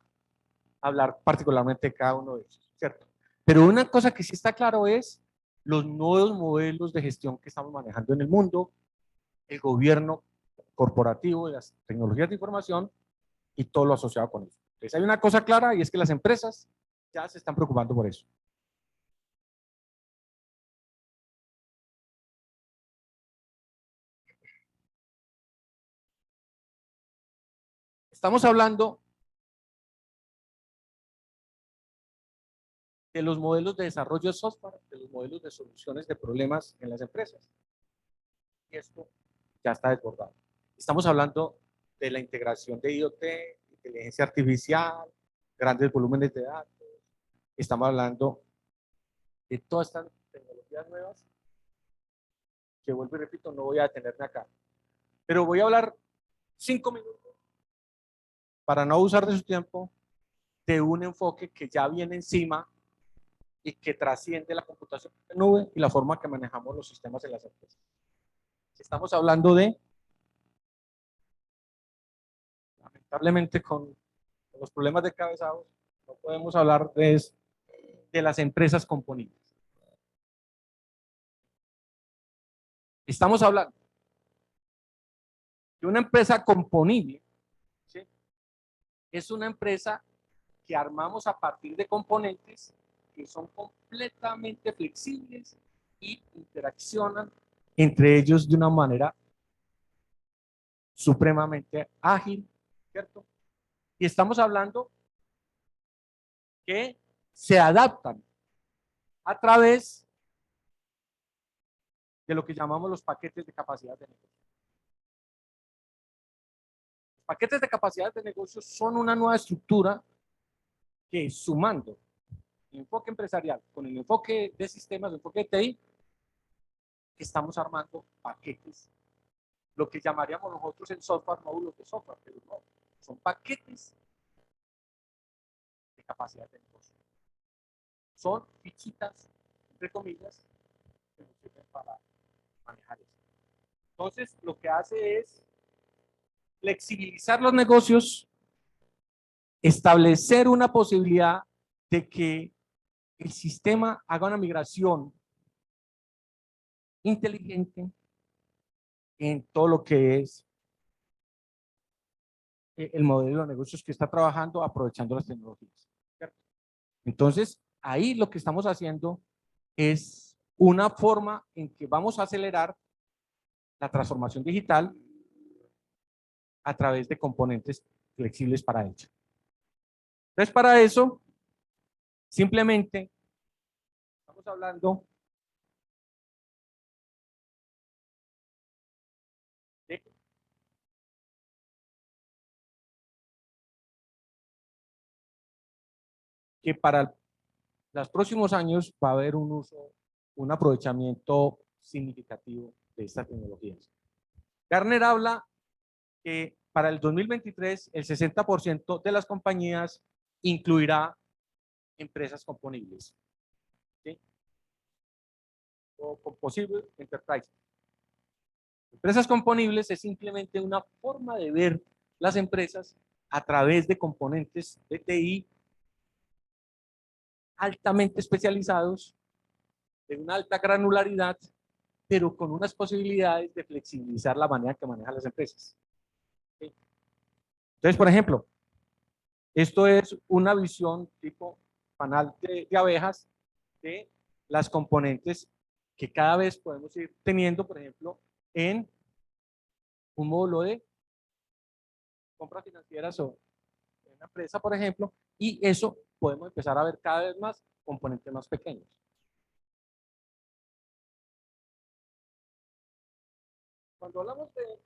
hablar particularmente de cada uno de ellos, ¿cierto? Pero una cosa que sí está claro es los nuevos modelos de gestión que estamos manejando en el mundo, el gobierno corporativo, las tecnologías de información y todo lo asociado con eso. Entonces hay una cosa clara y es que las empresas ya se están preocupando por eso. Estamos hablando de los modelos de desarrollo de software, de los modelos de soluciones de problemas en las empresas. Y esto ya está desbordado. Estamos hablando de la integración de IoT, inteligencia artificial, grandes volúmenes de datos. Estamos hablando de todas estas tecnologías nuevas que, vuelvo y repito, no voy a detenerme acá. Pero voy a hablar 5 minutos para no abusar de su tiempo de un enfoque que ya viene encima y que trasciende la computación de nube y la forma que manejamos los sistemas en las empresas. Estamos hablando de, lamentablemente con los problemas de cabezados, no podemos hablar de las empresas componibles. Estamos hablando de una empresa componible, ¿sí? Es una empresa que armamos a partir de componentes que son completamente flexibles y interaccionan entre ellos de una manera supremamente ágil, ¿cierto? Y estamos hablando que se adaptan a través de lo que llamamos los paquetes de capacidad de negocio. Los paquetes de capacidad de negocio son una nueva estructura que, sumando el enfoque empresarial con el enfoque de sistemas, el enfoque de TI, estamos armando paquetes, lo que llamaríamos nosotros en software módulos de software, pero no, son paquetes de capacidad de negocio. Son fichitas, entre comillas, que nos sirven para manejar eso. Entonces, lo que hace es flexibilizar los negocios, establecer una posibilidad de que el sistema haga una migración inteligente en todo lo que es el modelo de negocios que está trabajando aprovechando las tecnologías, ¿cierto? Entonces, ahí lo que estamos haciendo es una forma en que vamos a acelerar la transformación digital a través de componentes flexibles para ello. Entonces, para eso, simplemente estamos hablando de que para los próximos años va a haber un uso, un aprovechamiento significativo de estas tecnologías. Gartner habla que para el 2023 el 60% de las compañías incluirá empresas componibles, ¿sí? O composable enterprise. Empresas componibles es simplemente una forma de ver las empresas a través de componentes de TI altamente especializados, de una alta granularidad, pero con unas posibilidades de flexibilizar la manera que manejan las empresas. ¿Sí? Entonces, por ejemplo, esto es una visión tipo panal de abejas de las componentes que cada vez podemos ir teniendo, por ejemplo, en un módulo de compras financieras o en la empresa, por ejemplo, y eso podemos empezar a ver cada vez más componentes más pequeños. Cuando hablamos de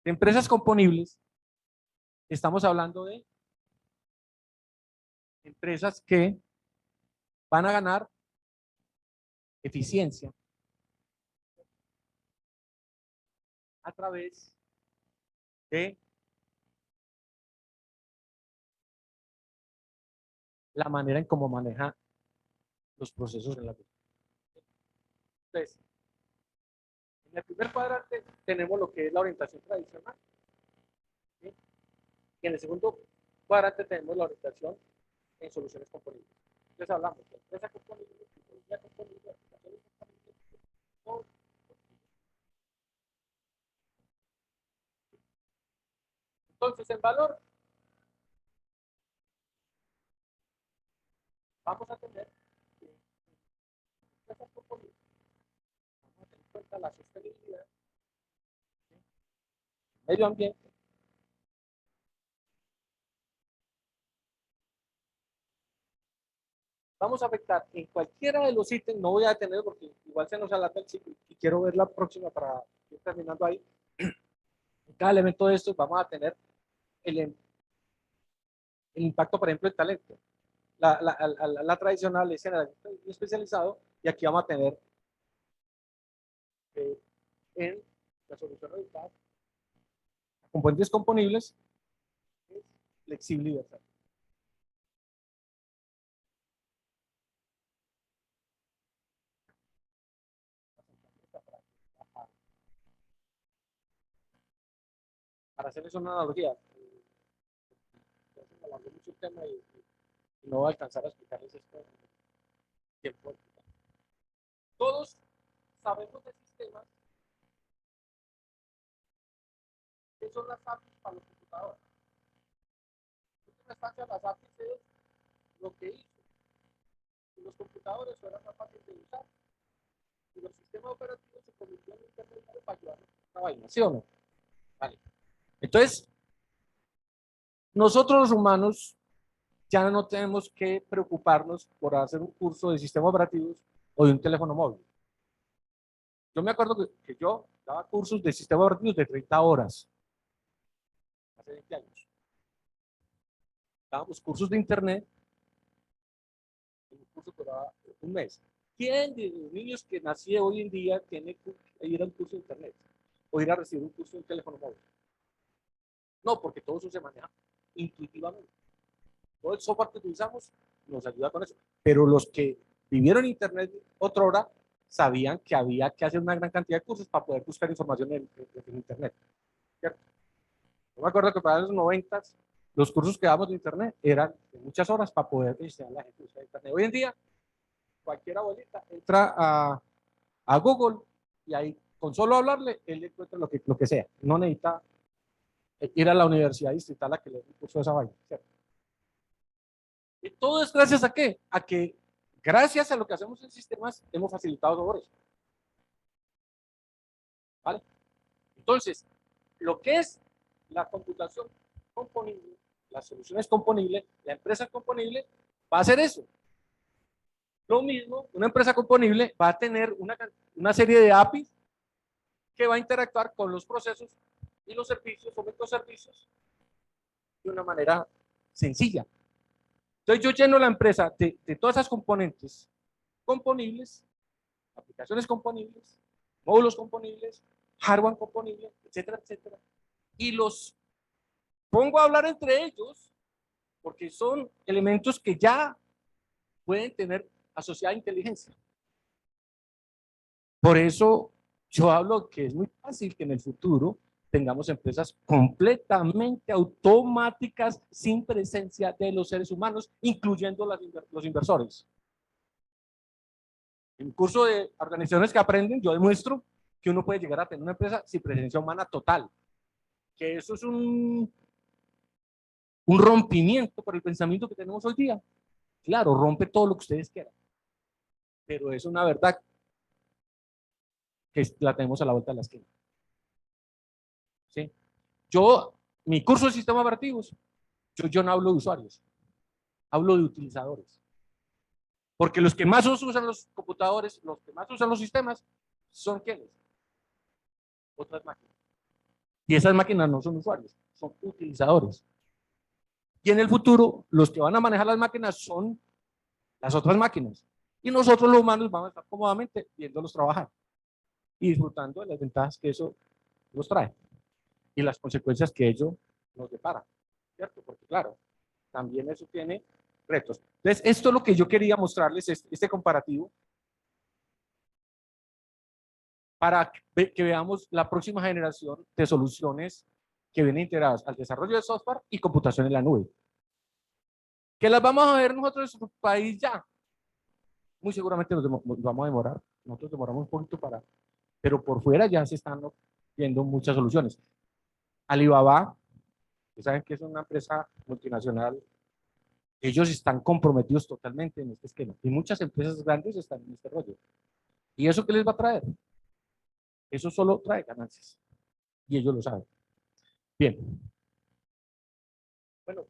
empresas componibles, estamos hablando de empresas que van a ganar eficiencia a través de la manera en cómo maneja los procesos en la vida. Entonces, en el primer cuadrante tenemos lo que es la orientación tradicional. ¿Sí? Y en el segundo cuadrante tenemos la orientación en soluciones componibles. Entonces hablamos de empresa componible, tecnología componible, aplicaciones componibles, todo. Entonces, en valor, vamos a tener que empresas componibles, vamos a tener en cuenta la sostenibilidad, ¿sí? Medio ambiente, vamos a afectar en cualquiera de los ítems, no voy a detener porque igual se nos alarga el ciclo y quiero ver la próxima para ir terminando ahí. En cada elemento de estos vamos a tener el impacto, por ejemplo, el talento. La tradicional es generalista y especializado, y aquí vamos a tener en la solución resultada componentes componibles, es flexible y versátil. Para hacerles una analogía, me alargó mucho el tema y no voy a alcanzar a explicarles esto en tiempo. Todos sabemos de sistemas que son las APIs para los computadores. En última instancia, las APIs es lo que hizo que los computadores fueran más fáciles de usar y los sistemas operativos se convirtieron en intermediarios para ayudar a la vaina, ¿sí o no? Vale. Entonces, nosotros los humanos ya no tenemos que preocuparnos por hacer un curso de sistemas operativos o de un teléfono móvil. Yo me acuerdo que yo daba cursos de sistemas operativos de 30 horas, hace 20 años. Dábamos cursos de internet, un curso que duraba un mes. ¿Quién de los niños que nací hoy en día tiene que ir a un curso de internet o ir a recibir un curso de un teléfono móvil? No, porque todo eso se maneja intuitivamente. Todo el software que utilizamos nos ayuda con eso. Pero los que vivieron internet otra hora sabían que había que hacer una gran cantidad de cursos para poder buscar información en internet. ¿Cierto? Yo me acuerdo que para los 90 los cursos que damos de internet eran de muchas horas para poder enseñar a la gente a usar internet. Hoy en día, cualquier abuelita entra a Google y ahí con solo hablarle, él le encuentra lo que sea. No necesita ir a la universidad distrital a que le dé un curso de esa vaina. ¿Cierto? Y todo es gracias a qué? A que gracias a lo que hacemos en sistemas hemos facilitado todo eso. ¿Vale? Entonces, lo que es la computación componible, las soluciones componibles, la empresa componible va a hacer eso. Lo mismo, una empresa componible va a tener una serie de APIs que va a interactuar con los procesos y los servicios, fomento servicios, de una manera sencilla. Entonces yo lleno la empresa de todas esas componentes componibles, aplicaciones componibles, módulos componibles, hardware componible, etcétera, etcétera, y los pongo a hablar entre ellos porque son elementos que ya pueden tener asociada inteligencia. Por eso yo hablo que es muy fácil que en el futuro tengamos empresas completamente automáticas sin presencia de los seres humanos, incluyendo los inversores. En el curso de organizaciones que aprenden, yo demuestro que uno puede llegar a tener una empresa sin presencia humana total, que eso es un rompimiento por el pensamiento que tenemos hoy día. Claro, rompe todo lo que ustedes quieran, pero es una verdad que la tenemos a la vuelta de la esquina. ¿sí? Mi curso de sistemas operativos, yo no hablo de usuarios, hablo de utilizadores. Porque los que más usan los computadores, los que más usan los sistemas, son ¿quiénes? Otras máquinas. Y esas máquinas no son usuarios, son utilizadores. Y en el futuro, los que van a manejar las máquinas son las otras máquinas. Y nosotros los humanos vamos a estar cómodamente viéndolos trabajar y disfrutando de las ventajas que eso nos trae y las consecuencias que ello nos depara, ¿cierto? Porque claro, también eso tiene retos. Entonces, esto es lo que yo quería mostrarles, este comparativo, para que veamos la próxima generación de soluciones que vienen integradas al desarrollo de software y computación en la nube. Que las vamos a ver nosotros en nuestro país ya. Muy seguramente nos vamos a demorar. Nosotros demoramos un poquito pero por fuera ya se están viendo muchas soluciones. Alibaba, que saben que es una empresa multinacional, ellos están comprometidos totalmente en este esquema. Y muchas empresas grandes están en este rollo. ¿Y eso qué les va a traer? Eso solo trae ganancias. Y ellos lo saben. Bien. Bueno,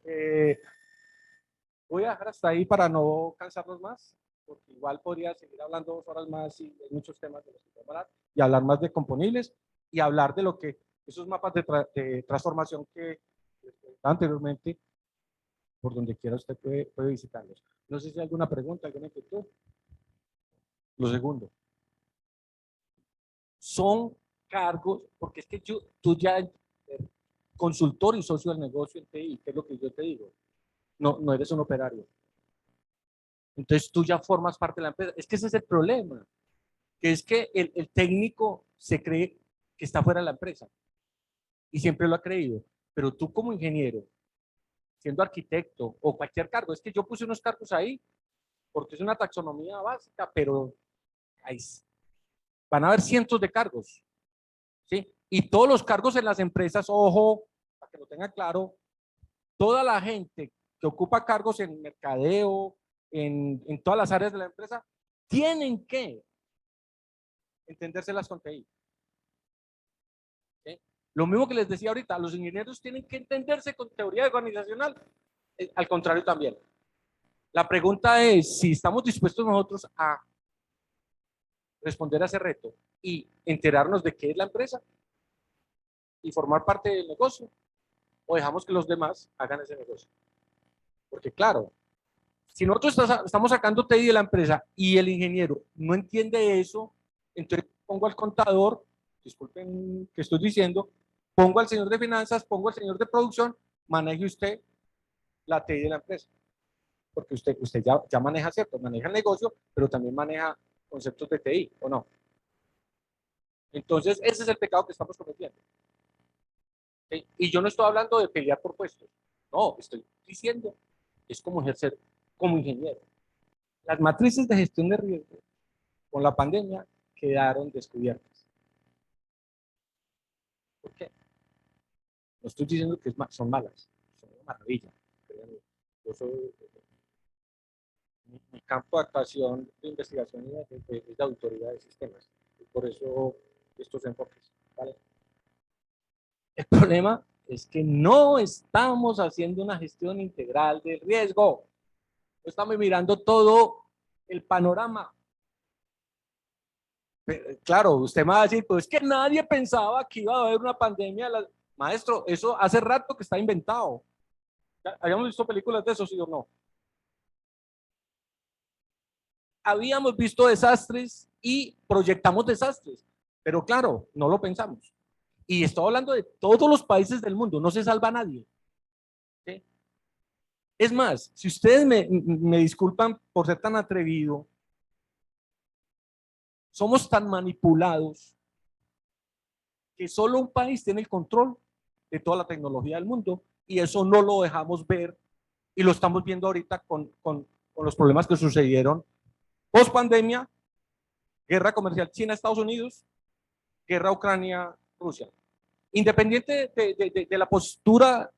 voy a dejar hasta ahí para no cansarlos más, porque igual podría seguir hablando 2 horas más y hay muchos temas de los que podemos hablar, y hablar más de componibles y hablar de lo que esos mapas de transformación que les comentaba anteriormente, por donde quiera usted puede visitarlos. No sé si hay alguna pregunta, alguna inquietud. Lo segundo, son cargos, porque es que tú ya consultor y socio del negocio en TI, que es lo que yo te digo, no eres un operario. Entonces tú ya formas parte de la empresa. Es que ese es el problema, que es que el técnico se cree que está fuera de la empresa y siempre lo ha creído, pero tú como ingeniero, siendo arquitecto o cualquier cargo, es que yo puse unos cargos ahí porque es una taxonomía básica, pero ahí van a haber cientos de cargos, ¿sí? Y todos los cargos en las empresas, ojo, para que lo tengan claro, toda la gente que ocupa cargos en mercadeo, en todas las áreas de la empresa, tienen que entendérselas con TI. ¿Sí? Lo mismo que les decía ahorita, los ingenieros tienen que entenderse con teoría organizacional, al contrario también. La pregunta es si estamos dispuestos nosotros a responder a ese reto y enterarnos de qué es la empresa y formar parte del negocio, o dejamos que los demás hagan ese negocio. Porque claro, si nosotros estamos sacando TI de la empresa y el ingeniero no entiende eso, entonces pongo al contador, disculpen que estoy diciendo, pongo al señor de finanzas, pongo al señor de producción, maneje usted la TI de la empresa. Porque usted ya maneja, ¿cierto? Maneja el negocio, pero también maneja conceptos de TI, ¿o no? Entonces, ese es el pecado que estamos cometiendo. ¿Sí? Y yo no estoy hablando de pelear por puestos. No, estoy diciendo, es como ejercer como ingeniero. Las matrices de gestión de riesgo con la pandemia quedaron descubiertas. ¿Por qué? No estoy diciendo que son malas, son una maravilla. Yo soy, mi campo de actuación de investigación es de auditoría de sistemas. Y por eso estos enfoques. ¿Vale? El problema es que no estamos haciendo una gestión integral del riesgo. No estamos mirando todo el panorama. Pero, claro, usted me va a decir, pues es que nadie pensaba que iba a haber una pandemia. Maestro, eso hace rato que está inventado. ¿Habíamos visto películas de eso, sí o no? Habíamos visto desastres y proyectamos desastres, pero claro, no lo pensamos. Y estoy hablando de todos los países del mundo, no se salva nadie. ¿Sí? Es más, si ustedes me disculpan por ser tan atrevido, somos tan manipulados que solo un país tiene el control de toda la tecnología del mundo y eso no lo dejamos ver y lo estamos viendo ahorita con los problemas que sucedieron post pandemia, guerra comercial China-Estados Unidos, guerra Ucrania-Rusia. Independiente de la postura,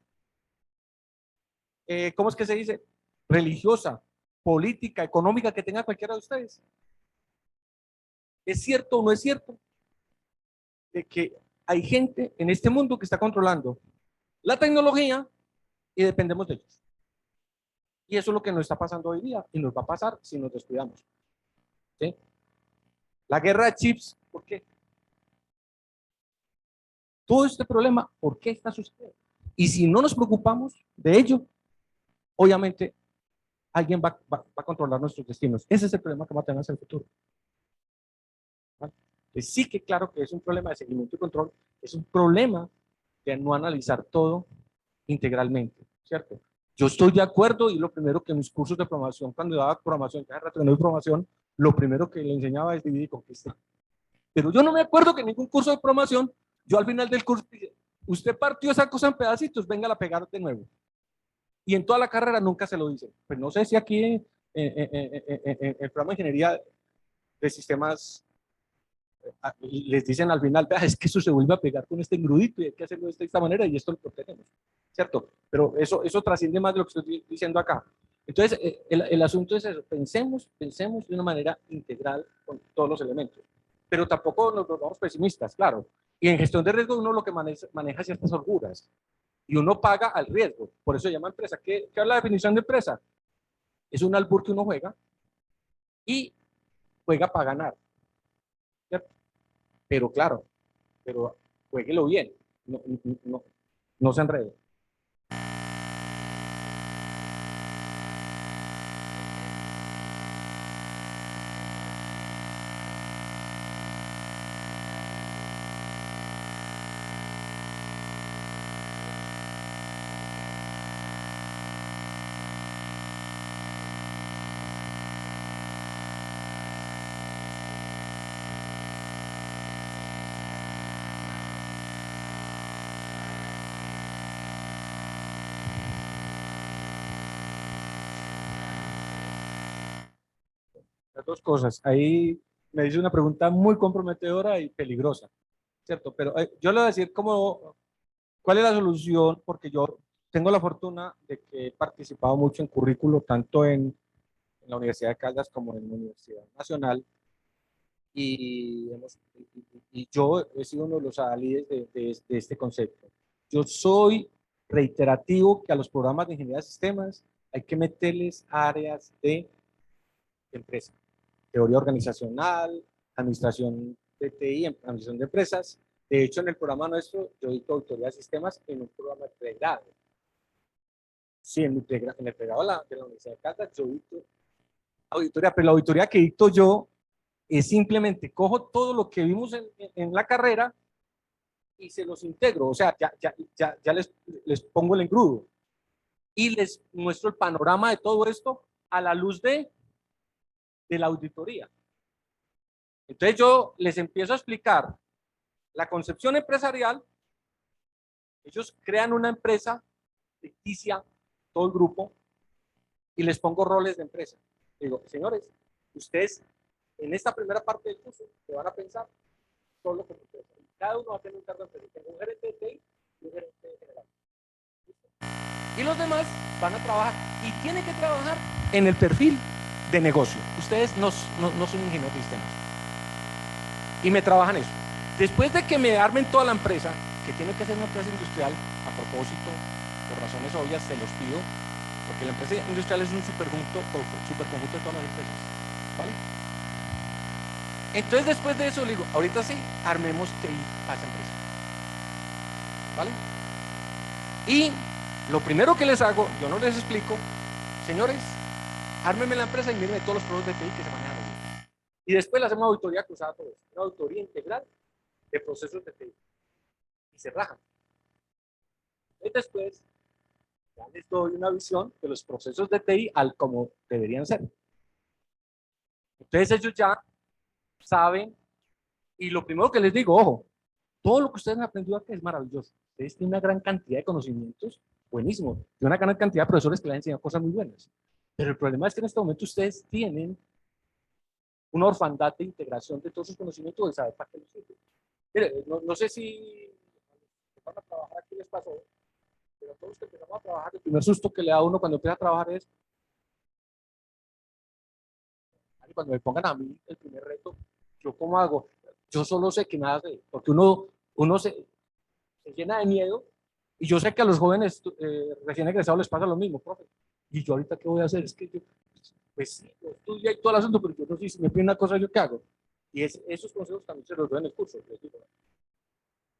¿cómo es que se dice? Religiosa, política, económica que tenga cualquiera de ustedes. ¿Es cierto o no es cierto de que hay gente en este mundo que está controlando la tecnología y dependemos de ellos. Y eso es lo que nos está pasando hoy día y nos va a pasar si nos descuidamos. ¿Sí? La guerra de chips, ¿por qué? Todo este problema, ¿por qué está sucediendo? Y si no nos preocupamos de ello, obviamente alguien va a controlar nuestros destinos. Ese es el problema que va a tener hacia el futuro. ¿Vale? Entonces, sí que claro que es un problema de seguimiento y control, es un problema de no analizar todo integralmente, ¿cierto? Yo estoy de acuerdo y lo primero que en mis cursos de programación, cuando daba programación, cada rato que no hay programación, lo primero que le enseñaba es dividir y conquistar. Pero yo no me acuerdo que en ningún curso de programación, yo al final del curso dije, usted partió esa cosa en pedacitos, venga a pegar de nuevo. Y en toda la carrera nunca se lo dicen. Pues no sé si aquí en el programa de ingeniería de sistemas les dicen al final, es que eso se vuelve a pegar con este engrudito y hay que hacerlo de esta manera y esto lo protegemos, ¿cierto? Pero eso trasciende más de lo que estoy diciendo acá. Entonces, el asunto es eso, pensemos de una manera integral con todos los elementos, pero tampoco nos volvamos pesimistas, claro. Y en gestión de riesgo uno lo que maneja ciertas holguras y uno paga al riesgo, por eso se llama empresa. ¿Qué es la definición de empresa? Es un albur que uno juega y juega para ganar, ¿cierto? Pero claro, pero jueguelo bien, no se enrede. Las dos cosas. Ahí me dice una pregunta muy comprometedora y peligrosa, ¿cierto? Pero yo le voy a decir cuál es la solución, porque yo tengo la fortuna de que he participado mucho en currículo, tanto en la Universidad de Caldas como en la Universidad Nacional, y yo he sido uno de los adalides de este concepto. Yo soy reiterativo que a los programas de ingeniería de sistemas hay que meterles áreas de empresa, teoría organizacional, administración de TI, administración de empresas. De hecho, en el programa nuestro, yo dicto auditoría de sistemas en un programa de pregrado. Sí, en el pregrado de la Universidad de Caldas, yo dicto auditoría, pero la auditoría que dicto yo es simplemente cojo todo lo que vimos en la carrera y se los integro, o sea, ya les pongo el engrudo y les muestro el panorama de todo esto a la luz de la auditoría. Entonces yo les empiezo a explicar la concepción empresarial, ellos crean una empresa ficticia, todo el grupo, y les pongo roles de empresa. Digo, señores, ustedes en esta primera parte del curso se van a pensar solo como empresa. Cada uno va a tener un cargo de empresa. Tengo un gerente de TI y un gerente general. Y los demás van a trabajar y tienen que trabajar en el perfil de negocio. Ustedes no son ingenieros de sistemas. Y me trabajan eso. Después de que me armen toda la empresa, que tiene que ser una empresa industrial, a propósito, por razones obvias, se los pido, porque la empresa industrial es un superconjunto de todas las empresas. ¿Vale? Entonces, después de eso, le digo, ahorita sí, armemos TI a esa empresa. ¿Vale? Y lo primero que les hago, yo no les explico, señores, ármenme la empresa y mírenme todos los productos de TI que se manejan allí. Y después le hacemos una auditoría cruzada a todos, una auditoría integral de procesos de TI. Y se rajan. Y después ya les doy una visión de los procesos de TI al como deberían ser. Entonces ellos ya saben, y lo primero que les digo, ojo, todo lo que ustedes han aprendido aquí es maravilloso. Ustedes tienen una gran cantidad de conocimientos, buenísimo, y una gran cantidad de profesores que les han enseñado cosas muy buenas. Pero el problema es que en este momento ustedes tienen una orfandad de integración de todos sus conocimientos de saber para qué los sirve. Mire, no sé si van a trabajar aquí les pasó, pero todos los que empezamos a trabajar, el primer susto que le da a uno cuando empieza a trabajar es, cuando me pongan a mí el primer reto, ¿yo cómo hago? Yo solo sé que nada sé, porque uno uno se llena de miedo, y yo sé que a los jóvenes recién egresados les pasa lo mismo, profe. Y yo ahorita, ¿qué voy a hacer? Es que yo, pues sí, yo estudio y todo el asunto, pero yo no sé si me piden una cosa, ¿yo qué hago? Y esos consejos también se los doy en el curso. Les digo,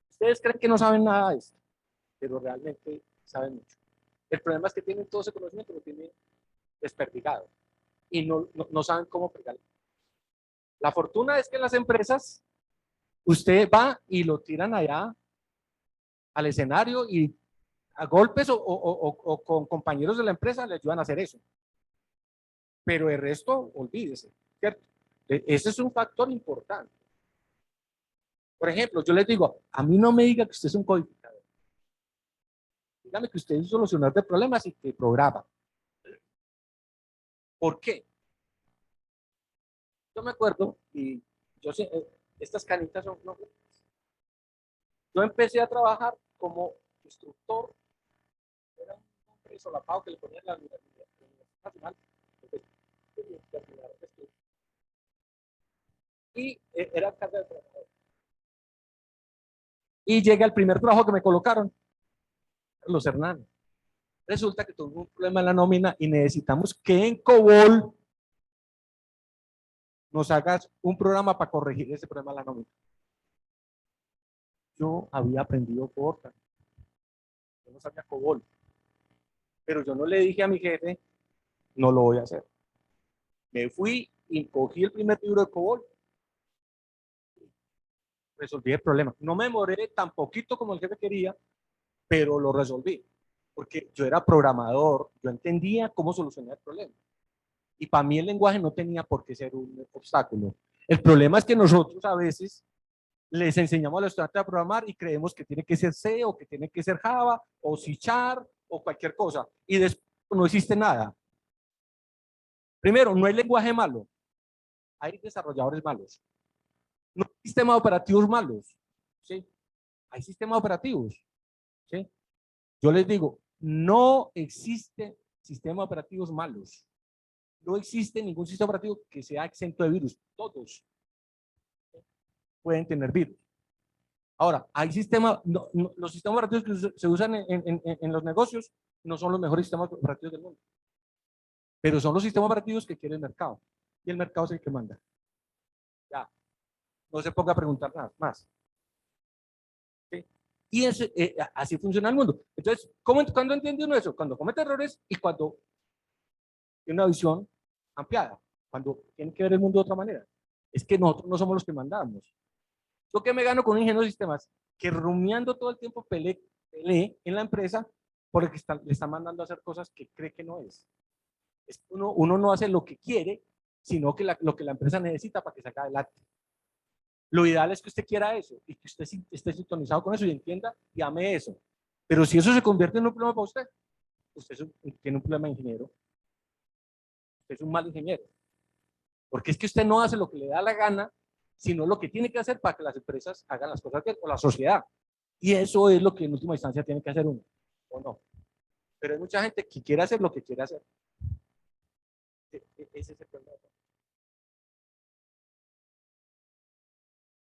ustedes creen que no saben nada de esto, pero realmente saben mucho. El problema es que tienen todo ese conocimiento, lo tienen desperdigado y no saben cómo pegarlo. La fortuna es que en las empresas usted va y lo tiran allá al escenario y a golpes o con compañeros de la empresa le ayudan a hacer eso. Pero el resto, olvídese, ¿cierto? Ese es un factor importante. Por ejemplo, yo les digo, a mí no me diga que usted es un codificador. Dígame que usted es un solucionador de problemas y que programa. ¿Por qué? Yo me acuerdo, y yo sé, estas canitas son, no, yo empecé a trabajar como instructor, era un nombre solapado que le ponían en la Universidad Nacional, y era carga de trabajador. Y llega el primer trabajo que me colocaron, los Hernández. Resulta que tuvo un problema en la nómina y necesitamos que en COBOL nos hagas un programa para corregir ese problema en la nómina. Yo había aprendido Fortran, yo no sabía COBOL, pero yo no le dije a mi jefe, no lo voy a hacer. Me fui y cogí el primer libro de COBOL, resolví el problema. No me demoré tan poquito como el jefe quería, pero lo resolví, porque yo era programador, yo entendía cómo solucionar el problema. Y para mí el lenguaje no tenía por qué ser un obstáculo. El problema es que nosotros a veces les enseñamos a los estudiantes a programar y creemos que tiene que ser C o que tiene que ser Java o C# o cualquier cosa. Y después no existe nada. Primero, no hay lenguaje malo. Hay desarrolladores malos. No hay sistemas operativos malos. ¿Sí? Hay sistemas operativos. ¿Sí? Yo les digo, no existen sistemas operativos malos. No existe ningún sistema operativo que sea exento de virus. Todos pueden tener virus. Ahora, hay sistemas, los sistemas operativos que se usan en los negocios no son los mejores sistemas operativos del mundo, pero son los sistemas operativos que quiere el mercado. Y el mercado es el que manda. Ya, no se ponga a preguntar nada más. ¿Sí? Y así funciona el mundo. Entonces, ¿cuándo entiende uno eso? Cuando comete errores y cuando tiene una visión ampliada, cuando tiene que ver el mundo de otra manera. Es que nosotros no somos los que mandamos. ¿Yo qué me gano con un ingeniero de sistemas? Que rumiando todo el tiempo peleé en la empresa porque le están mandando a hacer cosas que cree que no es. Uno no hace lo que quiere, sino que lo que la empresa necesita para que se haga adelante. Lo ideal es que usted quiera eso y que usted esté sintonizado con eso y entienda y ame eso. Pero si eso se convierte en un problema para usted, usted tiene un problema de ingeniero. Usted es un mal ingeniero. Porque es que usted no hace lo que le da la gana, sino lo que tiene que hacer para que las empresas hagan las cosas bien, o la sociedad. Y eso es lo que en última instancia tiene que hacer uno, ¿o no? Pero hay mucha gente que quiere hacer lo que quiere hacer. Ese es el problema.